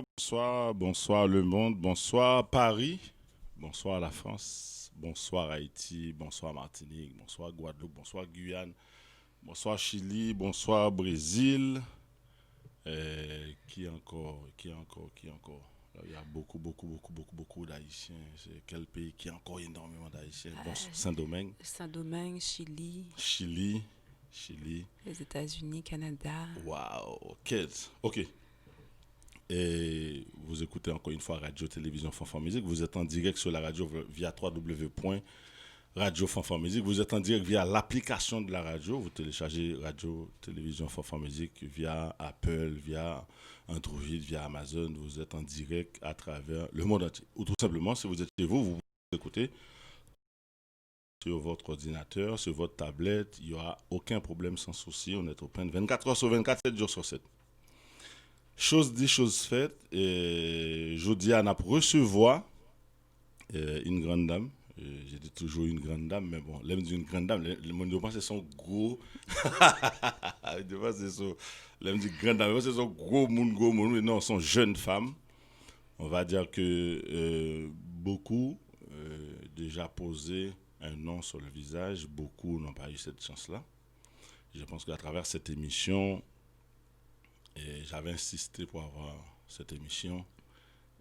Bonsoir, bonsoir le monde, bonsoir Paris, bonsoir la France, bonsoir Haïti, bonsoir Martinique, bonsoir Guadeloupe, bonsoir Guyane, bonsoir Chili, bonsoir Brésil. Qui encore, qui encore, qui encore? Il y a beaucoup d'Haïtiens. C'est quel pays qui a encore énormément d'Haïtiens? Bon, Saint-Domingue, Saint-Domingue, Chili, Chili, Chili. les États-Unis, Canada. Waouh, ok. Ok. Et vous écoutez encore une fois Radio Télévision Fanfan Musique. Vous êtes en direct sur la radio via www.radio Fanfan Musique. Vous êtes en direct via l'application de la radio. Vous téléchargez Radio Télévision Fanfan Musique via Apple, via Android, via Amazon. Vous êtes en direct à travers le monde entier. Ou tout simplement, si vous êtes chez vous, vous pouvez écouter sur votre ordinateur, sur votre tablette. Il n'y aura aucun problème sans souci. On est open 24 heures sur 24, 7 jours sur 7. Chose dit, chose faite. Et je dis à recevoir une grande dame. J'ai dit toujours une grande dame, mais bon, l'aime d'une grande dame, le monde pense que c'est son gros. L'aime d'une grande dame, c'est son gros monde, mais non, son jeune femme. On va dire que beaucoup déjà posé un nom sur le visage, beaucoup n'ont pas eu cette chance-là. Je pense qu'à travers cette émission, et j'avais insisté pour avoir cette émission.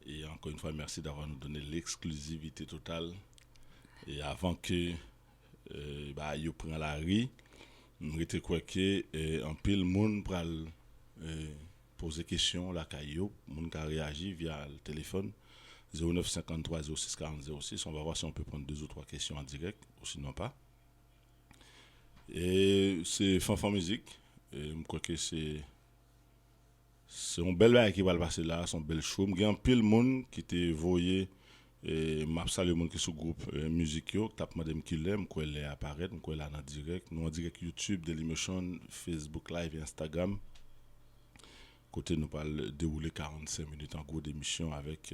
Et encore une fois, merci d'avoir nous donné l'exclusivité totale. Et avant que yo prenne la rue, nous étions quoi que en pile monde pour poser question la caillou, monde qui a réagi via le téléphone 0953 06 40 06. On va voir si on peut prendre 2 ou 3 questions en direct ou sinon pas. Et c'est Fanfan Musique. Et je crois que c'est un bel bail qui va le passer là, son bel show. Il y a un pile monde qui était voyé et m'a salué le monde qui sur groupe musique yo, tape madame qui l'aime, quoi elle apparaît, quoi elle en direct, nous en direct YouTube, Dailymotion, Facebook Live et Instagram. Côté nous parle dérouler 45 minutes en gros d'émission avec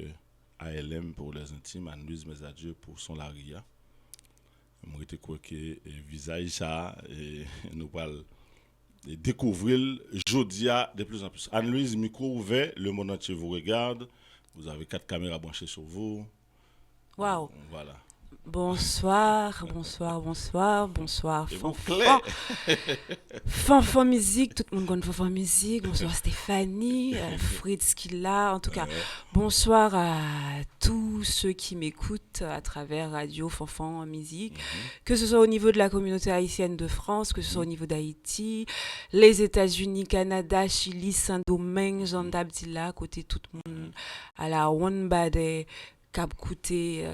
ALM pour les intimes, Anne-Louise Mes Adieux pour son Laria. Moi était quoi que visage ça et nous parle découvrir Jodia de plus en plus. Anne-Louise, micro ouvert, le monde entier vous regarde. Vous avez 4 caméras branchées sur vous. Waouh! Voilà. Bonsoir, bonsoir, bonsoir, bonsoir. Et vous clair. Fanfan Musique, tout le monde connaît Fanfan Musique. Bonsoir Stéphanie, Fritz qui là. En tout cas, bonsoir à tous ceux qui m'écoutent à travers Radio Fanfan Musique, que ce soit au niveau de la communauté haïtienne de France, que ce soit au niveau d'Haïti, les États-Unis, Canada, Chili, Saint-Domingue, Jean d'Abdillah, côté tout le monde à la One Bade. Cap Côté,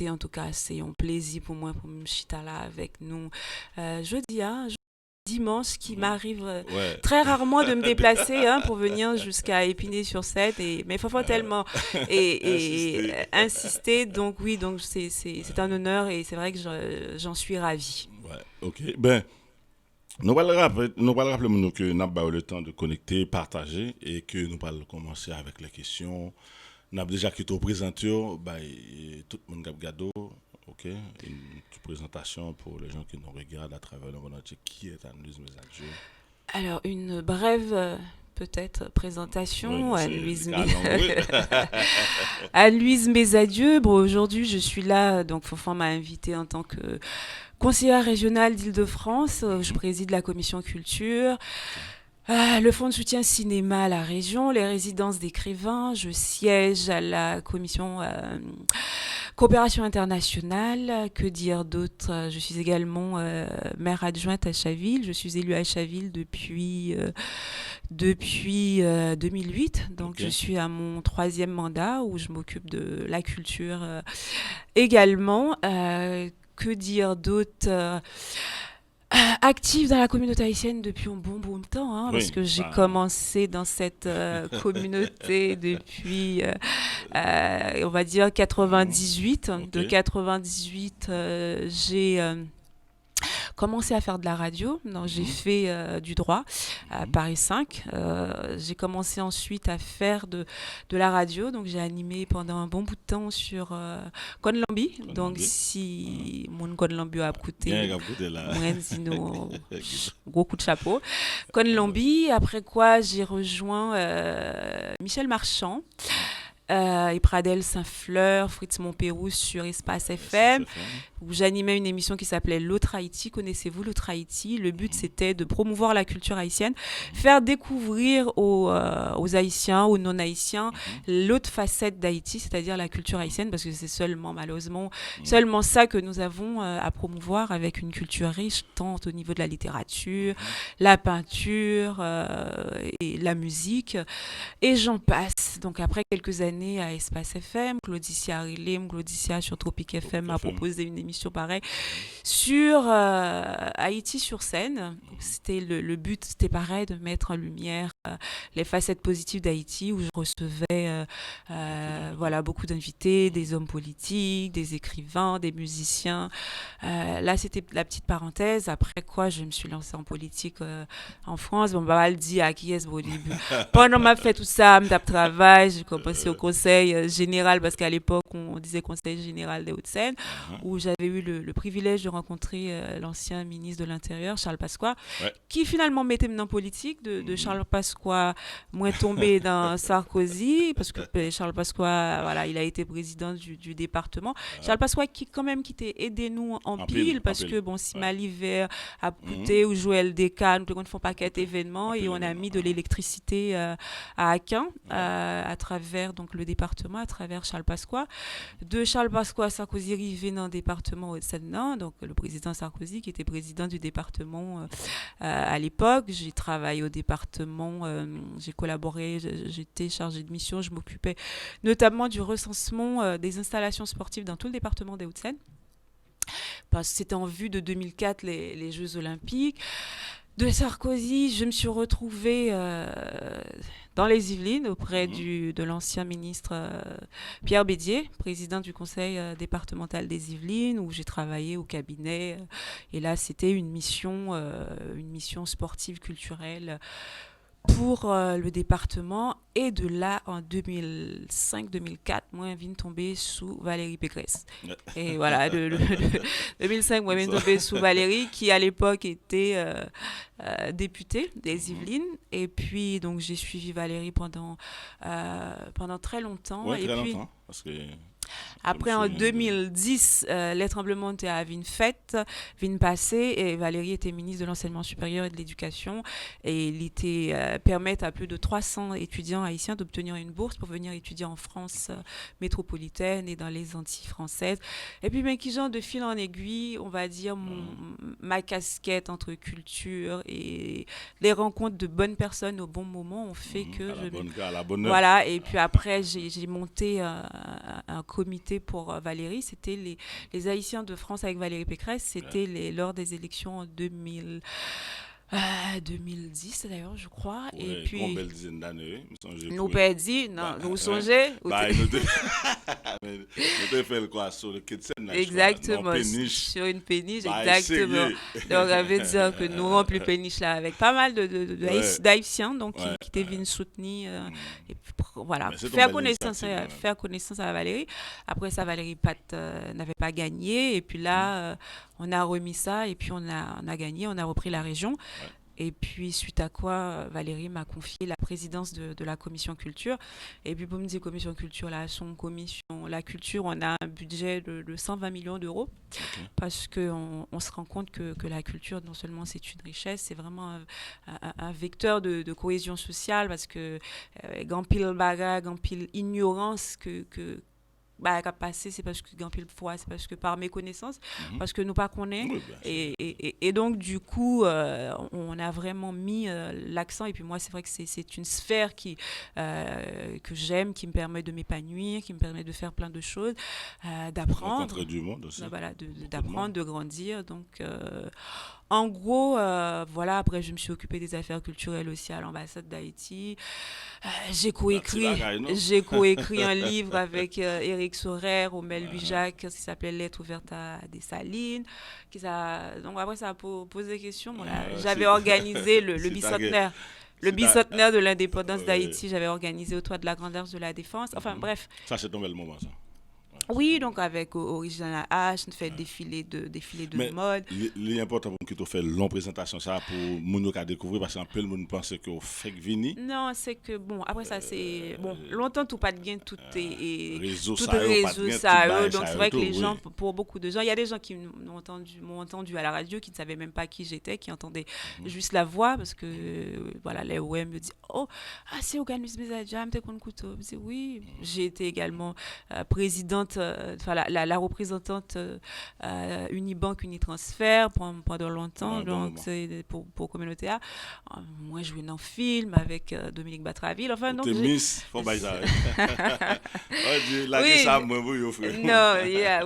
en tout cas, c'est un plaisir pour moi pour me chita là avec nous. Jeudi, dimanche, qui m'arrive très rarement de me déplacer pour venir jusqu'à Épinay-sur-Seine, mais il faut tellement insister. Donc oui, donc c'est un honneur et c'est vrai que j'en suis ravie. Ouais, ok. Ben, nous allons rappeler que nous avons eu le temps de connecter, partager et que nous allons commencer avec les questions. Nous avons déjà quitté au présenteur, tout le monde a gado, ok, une petite présentation pour les gens qui nous regardent à travers le monde entier. Qui est Anne-Louise Mes Adieux? Alors, une brève peut-être présentation. Oui, Anne-Louise Mes Adieux. Bon, aujourd'hui, je suis là, donc Fanfan m'a invitée en tant que conseillère régionale d'Île-de-France. Je préside la commission culture. Le fonds de soutien cinéma à la région, les résidences d'écrivains, je siège à la commission coopération internationale, que dire d'autre? Je suis également maire adjointe à Chaville, je suis élue à Chaville depuis 2008, donc okay. Je suis à mon 3e mandat où je m'occupe de la culture également. Que dire d'autre? Active dans la communauté haïtienne depuis un bon temps, parce que j'ai commencé dans cette communauté depuis, on va dire, 98. Okay. De 98, j'ai commencé à faire de la radio. Donc, j'ai fait du droit à Paris 5. J'ai commencé ensuite à faire de la radio. Donc, j'ai animé pendant un bon bout de temps sur Konlambi. Donc, si mon Konlambi a coûté, gros coup de chapeau. Konlambi, après quoi j'ai rejoint Michel Marchand. Et Pradel Saint-Fleur, Fritz Montpérou sur Espace FM, où j'animais une émission qui s'appelait L'autre Haïti. Connaissez-vous l'autre Haïti? Le but, c'était de promouvoir la culture haïtienne, faire découvrir aux Haïtiens, aux non-Haïtiens, l'autre facette d'Haïti, c'est-à-dire la culture haïtienne, parce que c'est seulement, malheureusement, seulement ça que nous avons à promouvoir, avec une culture riche, tant au niveau de la littérature, la peinture et la musique, et j'en passe. Donc après quelques années à Espace FM, Claudicia Rilim, Claudicia sur Tropique FM m'a proposé une émission pareille sur Haïti sur scène. C'était le but, c'était pareil, de mettre en lumière les facettes positives d'Haïti, où je recevais voilà, beaucoup d'invités, des hommes politiques, des écrivains, des musiciens. Là, c'était la petite parenthèse. Après quoi, je me suis lancée en politique en France. Bon, bah, elle dit à qui est-ce au début. Pendant m'a fait tout ça, je travail, j'ai commencé au conseil général, parce qu'à l'époque, on disait conseil général des Hauts-de-Seine, où j'avais eu le privilège de rencontrer l'ancien ministre de l'Intérieur, Charles Pasqua, qui finalement m'était maintenant politique. De Charles Pasqua, moi tombé dans Sarkozy, parce que Charles Pasqua, voilà, il a été président du département. Charles Pasqua qui quand même qui t'a aidé nous en pile, parce que bon, si Maliver a coûté, ou Joël Descans, nous font paquet d'événements, et on a mis de l'électricité à Akin, à travers donc le département, à travers Charles Pasqua. De Charles Pasqua, Sarkozy arrivé dans le département Haute-Seine, donc le président Sarkozy qui était président du département à l'époque. J'ai travaillé au département, j'ai collaboré, j'étais chargée de mission, je m'occupais notamment du recensement des installations sportives dans tout le département des Hauts-de-Seine, parce que c'était en vue de 2004 les Jeux Olympiques. De Sarkozy, je me suis retrouvée dans les Yvelines auprès de l'ancien ministre Pierre Bédier, président du conseil départemental des Yvelines, où j'ai travaillé au cabinet. Et là, c'était une mission sportive, culturelle pour le département. Et de là, en 2005-2004, moi, je viens tomber sous Valérie Pécresse. Et voilà, de 2005, moi, je viens tomber sous Valérie, qui à l'époque était députée des Yvelines. Et puis, donc, j'ai suivi Valérie pendant très longtemps. Ouais, et très puis, longtemps, parce que... Après, en 2010, les tremblements de terre viennent passer, et Valérie était ministre de l'Enseignement supérieur et de l'Éducation, et il était permettre à plus de 300 étudiants haïtiens d'obtenir une bourse pour venir étudier en France métropolitaine et dans les Antilles françaises. Et puis, qui genre de fil en aiguille, on va dire, ma casquette entre culture et les rencontres de bonnes personnes au bon moment ont fait que à la bonne heure. Voilà, et puis après, j'ai monté un comité pour Valérie. C'était les Haïtiens de France avec Valérie Pécresse. C'était lors des élections en 2010 d'ailleurs, je crois. Ouais, et puis une belle dizaine d'années. Nous perdit, non, nous songez. Nous avons fait quoi sur le quai de Seine? Exactement, sur une péniche, exactement. Donc, ça veut dire que nous remplissons péniche là avec pas mal d'Haïtiens donc qui étaient venus soutenir et puis, voilà, faire connaissance à Valérie. Après ça, Valérie n'avait pas gagné, et puis là, on a remis ça, et puis on a gagné, on a repris la région. Et puis, suite à quoi, Valérie m'a confié la présidence de la commission culture. Et puis, pour me dire commission culture, la culture, on a un budget de 120 millions d'euros. Parce qu'on se rend compte que la culture, non seulement c'est une richesse, c'est vraiment un vecteur de cohésion sociale, parce que gampil baga, gampil ignorance que passé, c'est parce que gampil fois, c'est parce que par méconnaissance, parce que nous pas connaissons. Et donc du coup, on a vraiment mis l'accent. Et puis moi, c'est vrai que c'est une sphère que j'aime, qui me permet de m'épanouir, qui me permet de faire plein de choses, d'apprendre, rencontrer du monde aussi. Voilà, d'apprendre, de grandir. Donc en gros, voilà, après je me suis occupée des affaires culturelles aussi à l'ambassade d'Haïti. J'ai coécrit un livre avec Éric Félix Sorel, Romel Louis-Jacques, qui s'appelait Lettres ouvertes à Dessalines. Donc après, ça a posé des questions. Bon, là, j'avais organisé le bicentenaire. Le bicentenaire de l'indépendance d'Haïti, j'avais organisé au toit de la Grande Arche de la Défense. Enfin, bref. Ça, c'est tombé le moment, ça. Oui, donc avec Original H, on fait défilé de mode. L'important pour que tu fasses longue présentation, ça, pour les gens découvrir, parce qu'un peu le monde pense que vous faites vini. Non, c'est que, bon, après ça, c'est. Bon, longtemps, tout pas de gain, tout est. Réseau, tout ça, réseau, ça. Donc, c'est vrai que les oui. gens, pour beaucoup de gens, il y a des gens qui m'ont entendu à la radio, qui ne savaient même pas qui j'étais, qui entendaient juste la voix, parce que, voilà, les OM me disent, oh, c'est Organis Bezadjam, t'es qu'on couteau. Je dis, oui, j'ai été également présidente. Enfin, la représentante Unibank, Unitransfert pendant longtemps, donc c'est pour communauté A. Moi, je jouais dans un film avec Dominique Batraville. Enfin, donc. T'es Miss, faut pas ça. Oh Dieu, là, oui. Ça, moi, vous, frère. Non,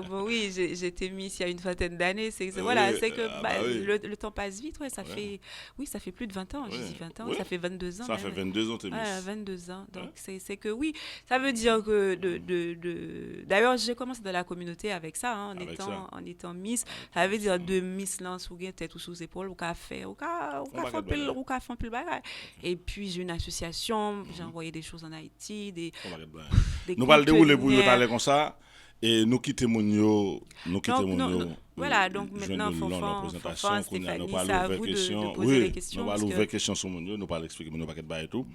bon, oui, j'ai été Miss il y a une vingtaine d'années. Voilà, c'est que le temps passe vite, ouais, ça fait plus de 20 ans, j'ai dit 20 ans, ça fait 22 ans. Ça fait 22 ans, t'es Miss. 22 ans, donc c'est que oui, ça veut dire que d'ailleurs, j'ai commencé dans la communauté avec ça, en étant Miss. Ça veut dire de Miss là, sous tête ou sous épaule, ou qu'a fait, ou qu'a fait un peu le bagage. Et puis j'ai une association, j'ai envoyé des choses en Haïti, des nous allons dérouler pour nous parler comme ça. Et nous quittons mon voilà, donc maintenant, Fanfan, Stéphanie, c'est à vous de poser les questions. Nous allons ouvrir questions sur mon nous allons expliquer mon paquet de bagages et tout.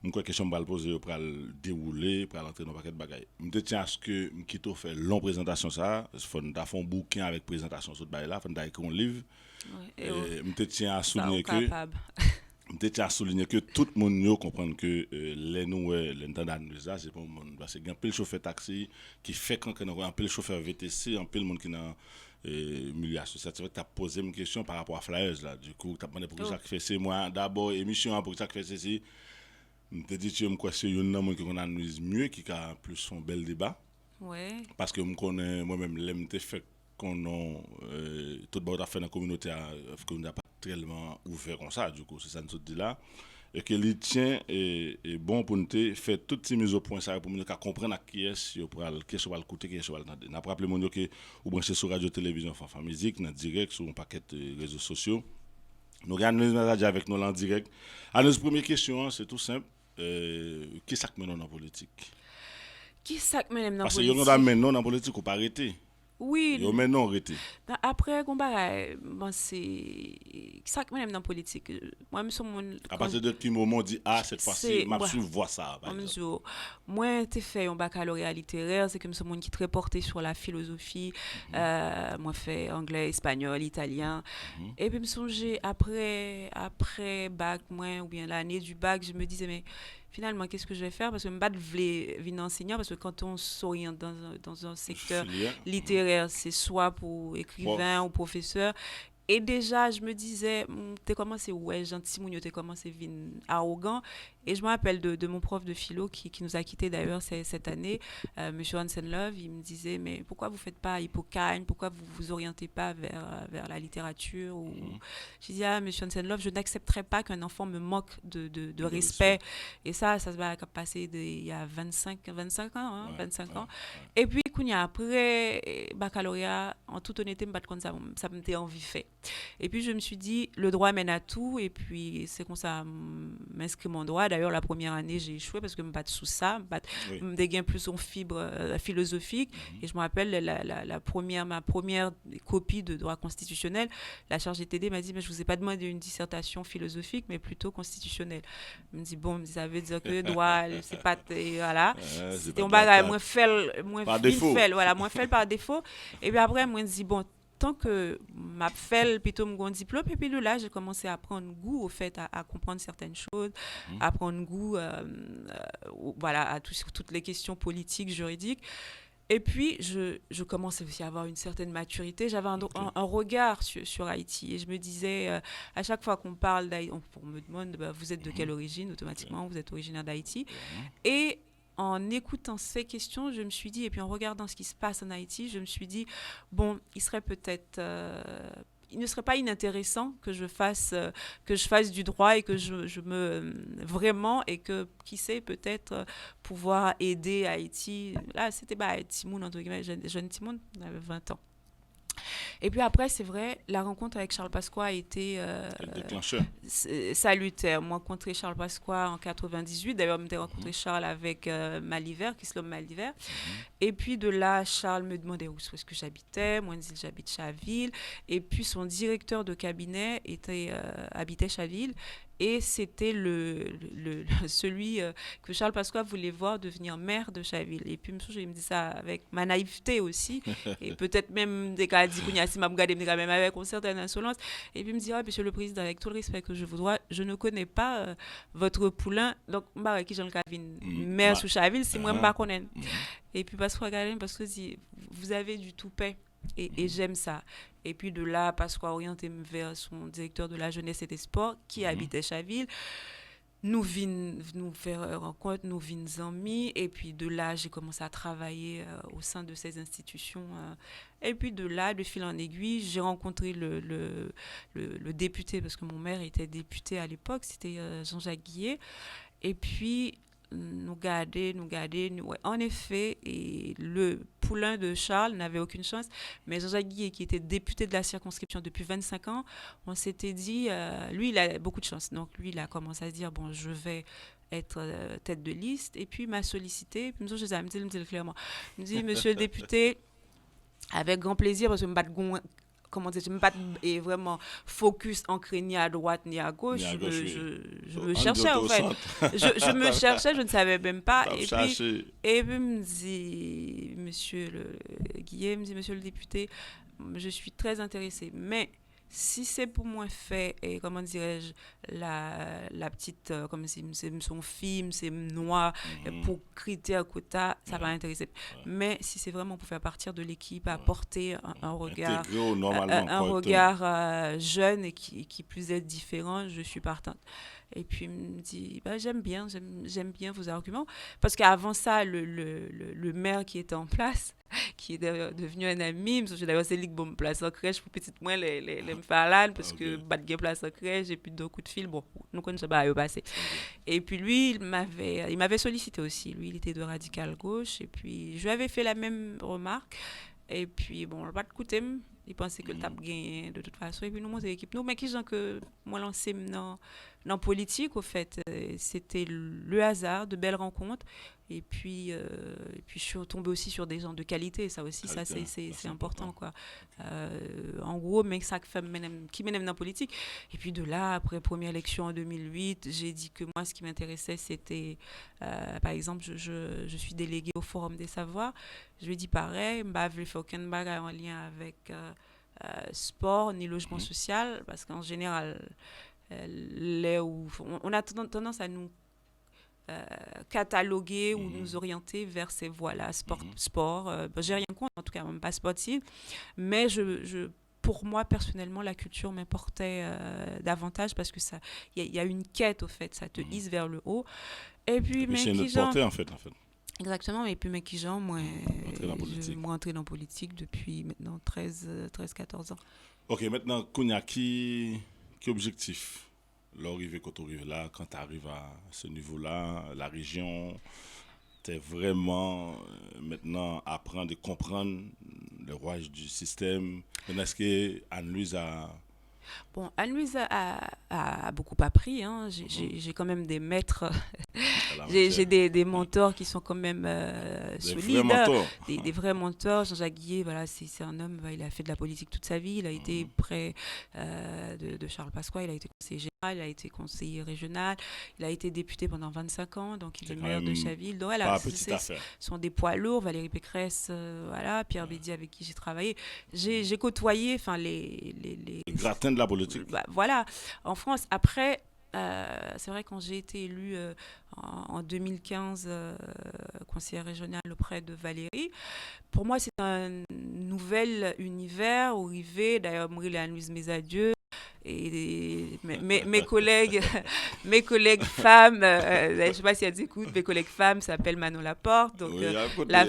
Une question que je vais poser pour dérouler, pour entrer dans le paquet de bagages. Je tiens à ce que je fasse une longue présentation. Il faut faire un bouquin avec présentation sur ce bagage-là, il faut écrire un livre. Je tiens à souligner que tout le monde comprend que les nous c'est pas monde parce qu'il y a un peu de chauffeur taxi qui fait quand on a un peu de chauffeur VTC, un peu de monde qui dans milieu associatif, tu as posé une question par rapport à Flyers là. Du coup, tu as demandé pour ça que fait c'est moi d'abord émission pour ça que fait ceci. Je te dis tu me quoi c'est une monde qui analyse mieux qui a plus un bel débat. Ouais. Parce que me connais moi-même l'aime fait qu'on tout le monde a fait dans la communauté qu'on n'a pas tellement ouvert comme ça, du coup, c'est ça nous dit là. Et que les tient est bon pour nous faire toutes ces mises au point ça pour nous comprendre à qui est-ce pour qui va l'écouter, qui est-ce va l'entendre. N'a pas rappelé mon que vous branchez sur radio télévision Fanfan Musique dans direct sur un paquet de réseaux sociaux. Nous regardons la radio avec nous en direct. Alors notre première question, c'est tout simple. Qui ça que mène dans la politique? Qui ça que mène dans la politique? Parce que nous dans la politique ou pas arrêter. Oui. Yo mais non arrêté. Après c'est ça que même dans politique. Moi même mon à partir de quel moment dit cette fois-ci m'a suivre voir ça par exemple. Moi t'ai fait un baccalauréat littéraire, c'est comme ce monde qui très porté sur la philosophie. Moi fait anglais, espagnol, italien. Et puis me songer après bac moi ou bien l'année du bac, je me disais mais finalement, qu'est-ce que je vais faire? Parce que je ne voulais pas venir enseignant, parce que quand on s'oriente dans un secteur littéraire, c'est soit pour écrivain ou professeur. Et déjà, je me disais, t'es commencé, ouais, gentil, t'es commencé arrogant. Et je me rappelle de mon prof de philo qui nous a quittés d'ailleurs cette année, M. Hansen Love. Il me disait, mais pourquoi vous ne faites pas Hippocane? Pourquoi vous ne vous orientez pas vers la littérature Je disais, M. Hansen Love, je n'accepterai pas qu'un enfant me moque de respect. Et ça se va passer il y a 25 ans. 25 ans. Et puis, après baccalauréat, en toute honnêteté, ça me envie fait. Et puis, je me suis dit, le droit mène à tout. Et puis, c'est comme ça, m'inscris mon droit. D'ailleurs, la première année, j'ai échoué parce que je me batte sous ça. Je me dégaine plus en fibre philosophique. Et je me rappelle, ma première copie de droit constitutionnel, la chargée TD m'a dit, mais je ne vous ai pas demandé une dissertation philosophique, mais plutôt constitutionnelle. Je me dis, bon, ça veut dire que le droit, c'est pas... Voilà. C'était un bagage, moins fait par défaut. Et puis après, moi, je me dis, bon, tant que m'a fait plutôt mon diplôme et puis là j'ai commencé à prendre goût au fait à comprendre certaines choses, à prendre goût voilà à toutes les questions politiques, juridiques. Et puis je commençais aussi à avoir une certaine maturité, j'avais un regard sur Haïti et je me disais à chaque fois qu'on parle d'Haïti, on me demande vous êtes de quelle origine, automatiquement vous êtes originaire d'Haïti. Et en écoutant ces questions, je me suis dit, et puis en regardant ce qui se passe en Haïti, je me suis dit, bon, il serait peut-être il ne serait pas inintéressant que je fasse du droit et que je me vraiment et que qui sait peut-être pouvoir aider Haïti. Là, c'était pas Haïti, moun entre guillemets, jeune Timon, on avait 20 ans. Et puis après, c'est vrai, la rencontre avec Charles Pasqua a été Le déclencheur. salutaire. Moi, rencontré Charles Pasqua en 98. D'ailleurs, j'ai rencontré Charles avec Maliver, Kislom Maliver. Et puis de là, Charles me demandait où est-ce que j'habitais. Moi, je disais j'habite Chaville. Et puis son directeur de cabinet habitait Chaville. Et c'était celui que Charles Pasqua voulait voir devenir maire de Chaville. Et puis, je me dis ça avec ma naïveté aussi. Et peut-être même des cas dit qu'on si m'a regardé même avec une certaine insolence. Et puis, il me dit, monsieur le président, avec tout le respect que je vous dois, je ne connais pas votre poulain. Donc, qui Jean Cavine, maire sous Chaville, c'est moi, je ne connais pas. Et puis, Pasqua regardé, parce que vous avez du toupet. Et j'aime ça. Et puis de là, Pasqua orienté vers son directeur de la jeunesse et des sports qui habitait Chaville. Nous faire rencontre, nous vîmes amis. Et puis de là, j'ai commencé à travailler au sein de ces institutions. Et puis de là, de fil en aiguille, j'ai rencontré le député, parce que mon maire était député à l'époque, c'était Jean-Jacques Guillet. Et puis, nous garder. Ouais. En effet, et le poulain de Charles n'avait aucune chance, mais Jean-Jacques Guillet, qui était député de la circonscription depuis 25 ans, on s'était dit, lui, il a beaucoup de chance. Donc, lui, il a commencé à se dire, bon, je vais être tête de liste. Et puis, il m'a sollicité. Puis, je me dis clairement, il me dit, monsieur le député, avec grand plaisir, parce que comment dire, je ne me pas vraiment focus ancré ni à droite ni à gauche. Je me cherchais en fait. Je me cherchais, je ne savais même pas. Et puis me dit, monsieur le Guillet, me dit, monsieur le député, je suis très intéressée. Mais si c'est pour moi fait, et comment dirais-je, la petite, comme si c'est son film, c'est noir, pour critère quota, ça va intéresser. Mais si c'est vraiment pour faire partir de l'équipe, apporter un regard, un regard jeune et qui plus est différent, je suis partante. Et puis il me dit, j'aime bien vos arguments. Parce qu'avant ça, le maire qui était en place, qui est devenu un ami, d'ailleurs c'est lui qui me place en crèche pour petite moi les me faire là parce que pas de place en crèche et puis deux coups de fil, bon, nous connaissons pas à passer. Et puis lui, il m'avait sollicité aussi. Lui, il était de radical gauche et puis je lui avais fait la même remarque. Et puis bon, pas de côté, il pensait que le tape gagné de toute façon. Et puis nous montons l'équipe. Nous, mais qui gens que moi lancé dans politique, au fait, c'était le hasard, de belles rencontres. Et puis je suis tombée aussi sur des gens de qualité. Ça aussi, ça c'est important, quoi. En gros, mais ça qui mène dans la politique. Et puis de là, après première élection en 2008, j'ai dit que moi, ce qui m'intéressait, c'était, par exemple, je suis déléguée au Forum des Savoirs. Je lui ai dit pareil, je ne fais aucun bagage en lien avec sport ni logement social, parce qu'en général, on a tendance à nous cataloguer ou nous orienter vers ces voies-là, sport. J'ai rien contre, en tout cas, même pas sportif, mais pour moi, personnellement, la culture m'importait davantage parce que il y a une quête, au fait, ça te hisse vers le haut. Et puis c'est notre portée, en fait. Exactement, et puis qui genre, moi entré dans la politique depuis maintenant 13-14 ans. Ok, maintenant, Kounia, qui objectif l'arrivée quand tu arrives là, quand tu arrives à ce niveau-là, la région, tu es vraiment maintenant apprendre et comprendre le rouage du système. Est-ce que Anne-Louise a... Bon, Anne-Louise a beaucoup appris. Hein. J'ai quand même des maîtres, j'ai des mentors qui sont quand même solides. Des vrais mentors. Jean-Jacques Guillet, voilà, c'est un homme, il a fait de la politique toute sa vie. Il a été près de Charles Pasqua, il a été conseiller général, il a été conseiller régional, il a été député pendant 25 ans, donc il est maire de Chaville. Donc voilà, ce sont des poids lourds. Valérie Pécresse, voilà, Pierre Bédier avec qui j'ai travaillé. J'ai côtoyé les gratins de la politique. Voilà, en France. Après, c'est vrai, quand j'ai été élue en 2015 conseillère régionale auprès de Valérie, pour moi, c'est un nouvel univers où arrivé. D'ailleurs, moi, Anne-Louise mes adieux. Et mes collègues, mes collègues femmes, je ne sais pas si elles écoutent, mes collègues femmes s'appellent Manon Laporte. Donc, Oui,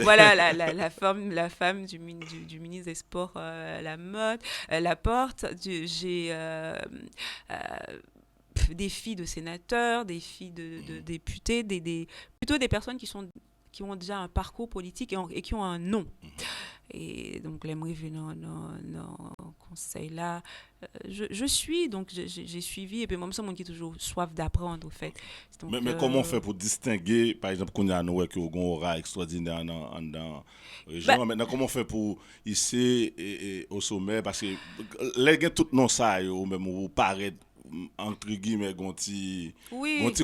voilà la femme du ministre des Sports, la mode, Laporte. J'ai des filles de sénateurs, des filles de députés, plutôt des personnes qui ont déjà un parcours politique et qui ont un nom. Et donc, l'aimerais venir dans conseil là. Je suis, donc j'ai suivi, et puis moi, je suis un monde qui est toujours soif d'apprendre, au fait. Donc, mais comment on fait pour distinguer, par exemple, qu'on a nous qui ont un aura extraordinaire dans la région, maintenant, comment on fait pour ici et au sommet, parce que les gens, tout non ça, ou même, ou paraît entre guillemets, gonti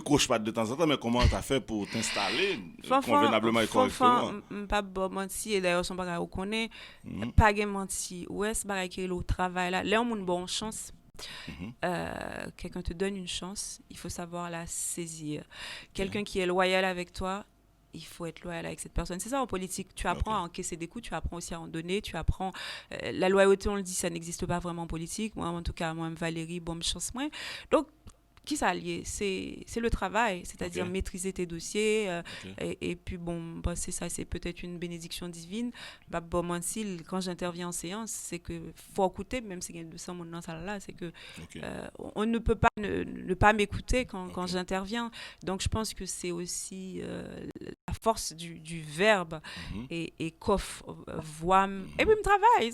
couche pas de temps en temps, mais comment tu as fait pour t'installer convenablement et correctement? Pas bon menti, et d'ailleurs son bagage on connaît pas gen menti. Ouais, c'est bagage qui le travail là, là on a une bonne chance. Quelqu'un te donne une chance, il faut savoir la saisir. Quelqu'un qui est loyal avec toi, il faut être loyal avec cette personne. C'est ça en politique. Tu apprends à encaisser des coups, tu apprends aussi à en donner, tu apprends... la loyauté, on le dit, ça n'existe pas vraiment en politique. Moi, en tout cas, moi, Valérie, bonne chance, moi. Donc, qui ça lié? C'est le travail, c'est-à-dire maîtriser tes dossiers. Et puis, bon, c'est ça, c'est peut-être une bénédiction divine. Bon, moi, quand j'interviens en séance, c'est que faut écouter, même si il y a 200 personnes dans la salle là, c'est que on ne peut pas ne pas m'écouter quand j'interviens. Donc, je pense que c'est aussi la force du verbe et coffre, voix. Et puis, je travaille.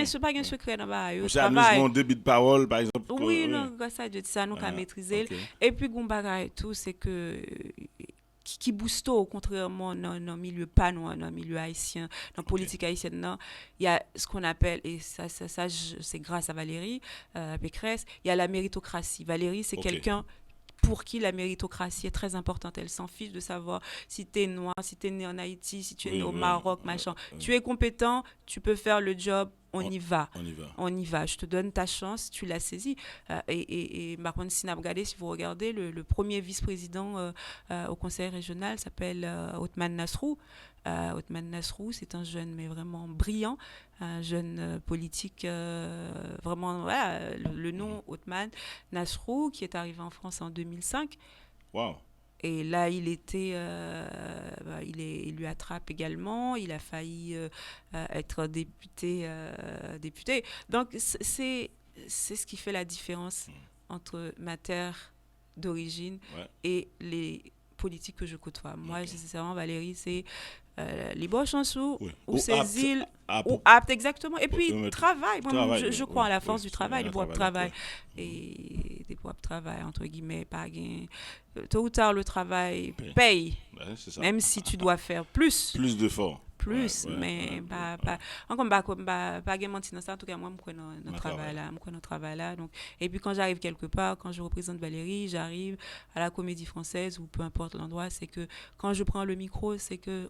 C'est pas un secret là-bas. C'est amusement, débit de parole, par exemple. Oui, non, grâce à Dieu, ça nous a maîtrisé. Et puis, Gumbaga et tout, c'est que qui booste contrairement dans le milieu panois, dans le milieu haïtien, dans la politique haïtienne, non, il y a ce qu'on appelle, et ça c'est grâce à Valérie Pécresse, il y a la méritocratie. Valérie, c'est quelqu'un pour qui la méritocratie est très importante. Elle s'en fiche de savoir si tu es noir, si tu es né en Haïti, si tu es né au Maroc, machin. Tu es compétent, tu peux faire le job, on y va. Je te donne ta chance, tu l'as saisie. Et par contre, si vous regardez, le premier vice-président au conseil régional s'appelle Othman Nasrou. Othman Nasrou, c'est un jeune, mais vraiment brillant, un jeune politique, vraiment, voilà, le nom Othman Nasrou, qui est arrivé en France en 2005. Wow. Et là, il était, il est élu à Trappes également. Il a failli être député. Donc, c'est ce qui fait la différence entre ma terre d'origine et les politiques que je côtoie. Moi, sincèrement, Valérie, c'est les bonnes chansons ou ces îles ou apte, exactement. Et puis, travail. Moi, je crois à la force du travail, du bois de travail. Et des bois de travail, entre guillemets, pas gain. Tôt ou tard, le travail paye. Même si tu dois faire plus. Plus d'efforts. Mais pas gain mentir dans ça. En tout cas, moi, je connais notre travail là. Donc, et puis, quand j'arrive quelque part, quand je représente Valérie, j'arrive à la Comédie Française ou peu importe l'endroit, c'est que quand je prends le micro, c'est que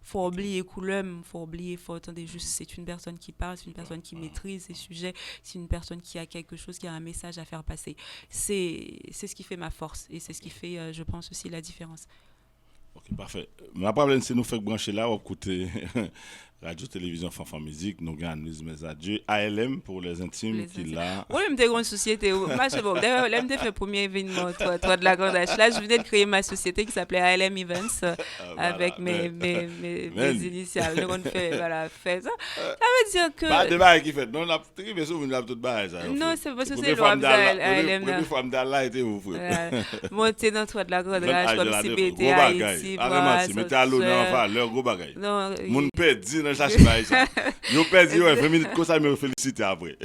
faut oublier Coulomb, faut attendre juste, c'est une personne qui parle, c'est une personne qui maîtrise ses sujets, c'est une personne qui a quelque chose, qui a un message à faire passer. C'est ce qui fait ma force et c'est ce qui fait, je pense aussi, la différence. Ok, parfait. Ma problème, c'est nous faire brancher là, on écoute Radio Télévision Fanfan Musique, nous gagnons mes adieux. ALM pour les intimes qui l'a. Oui, mais t'es grande société. Moi, c'est bon. D'ailleurs, là, j'ai fait le premier événement, toi de la grande H. Là, je venais de créer ma société qui s'appelait ALM Events avec mes initiales. Donc, on fait ça. Ça veut dire que. Pas de bail qui fait. Non, on a très souvent une toute bail, ça. Non, c'est parce que c'est l'OAB ALM. La première femme d'Allah était où, frère? Monter dans toi de la grande H comme CBT, Haïti. Mais t'es à l'honneur, leur gros bagage. Mon père dit dans chaque bail ça. Yo perdu, 20 minutes comme ça, me féliciter après.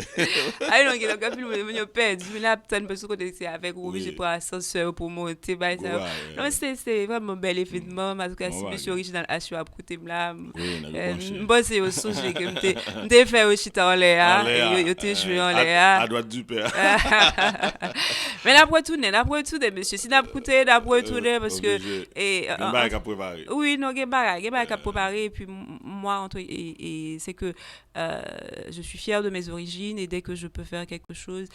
Ah non, il y a un film, yo perdu. Mais là, peut-être parce que c'est avec Rouge, j'ai pris ascenseur pour monter. Non, c'est vraiment un bel événement. En tout cas, si monsieur original H a écouté là, bon, c'est au sujet que m'te fait au chita en l'air. Yo t'es joué en l'air. À droite du père. Mais d'après tout, monsieur, si d'après tout, parce que. Oui, non, il y a pas à préparer. Et puis, moi, et c'est que je suis fière de mes origines et dès que je peux faire quelque chose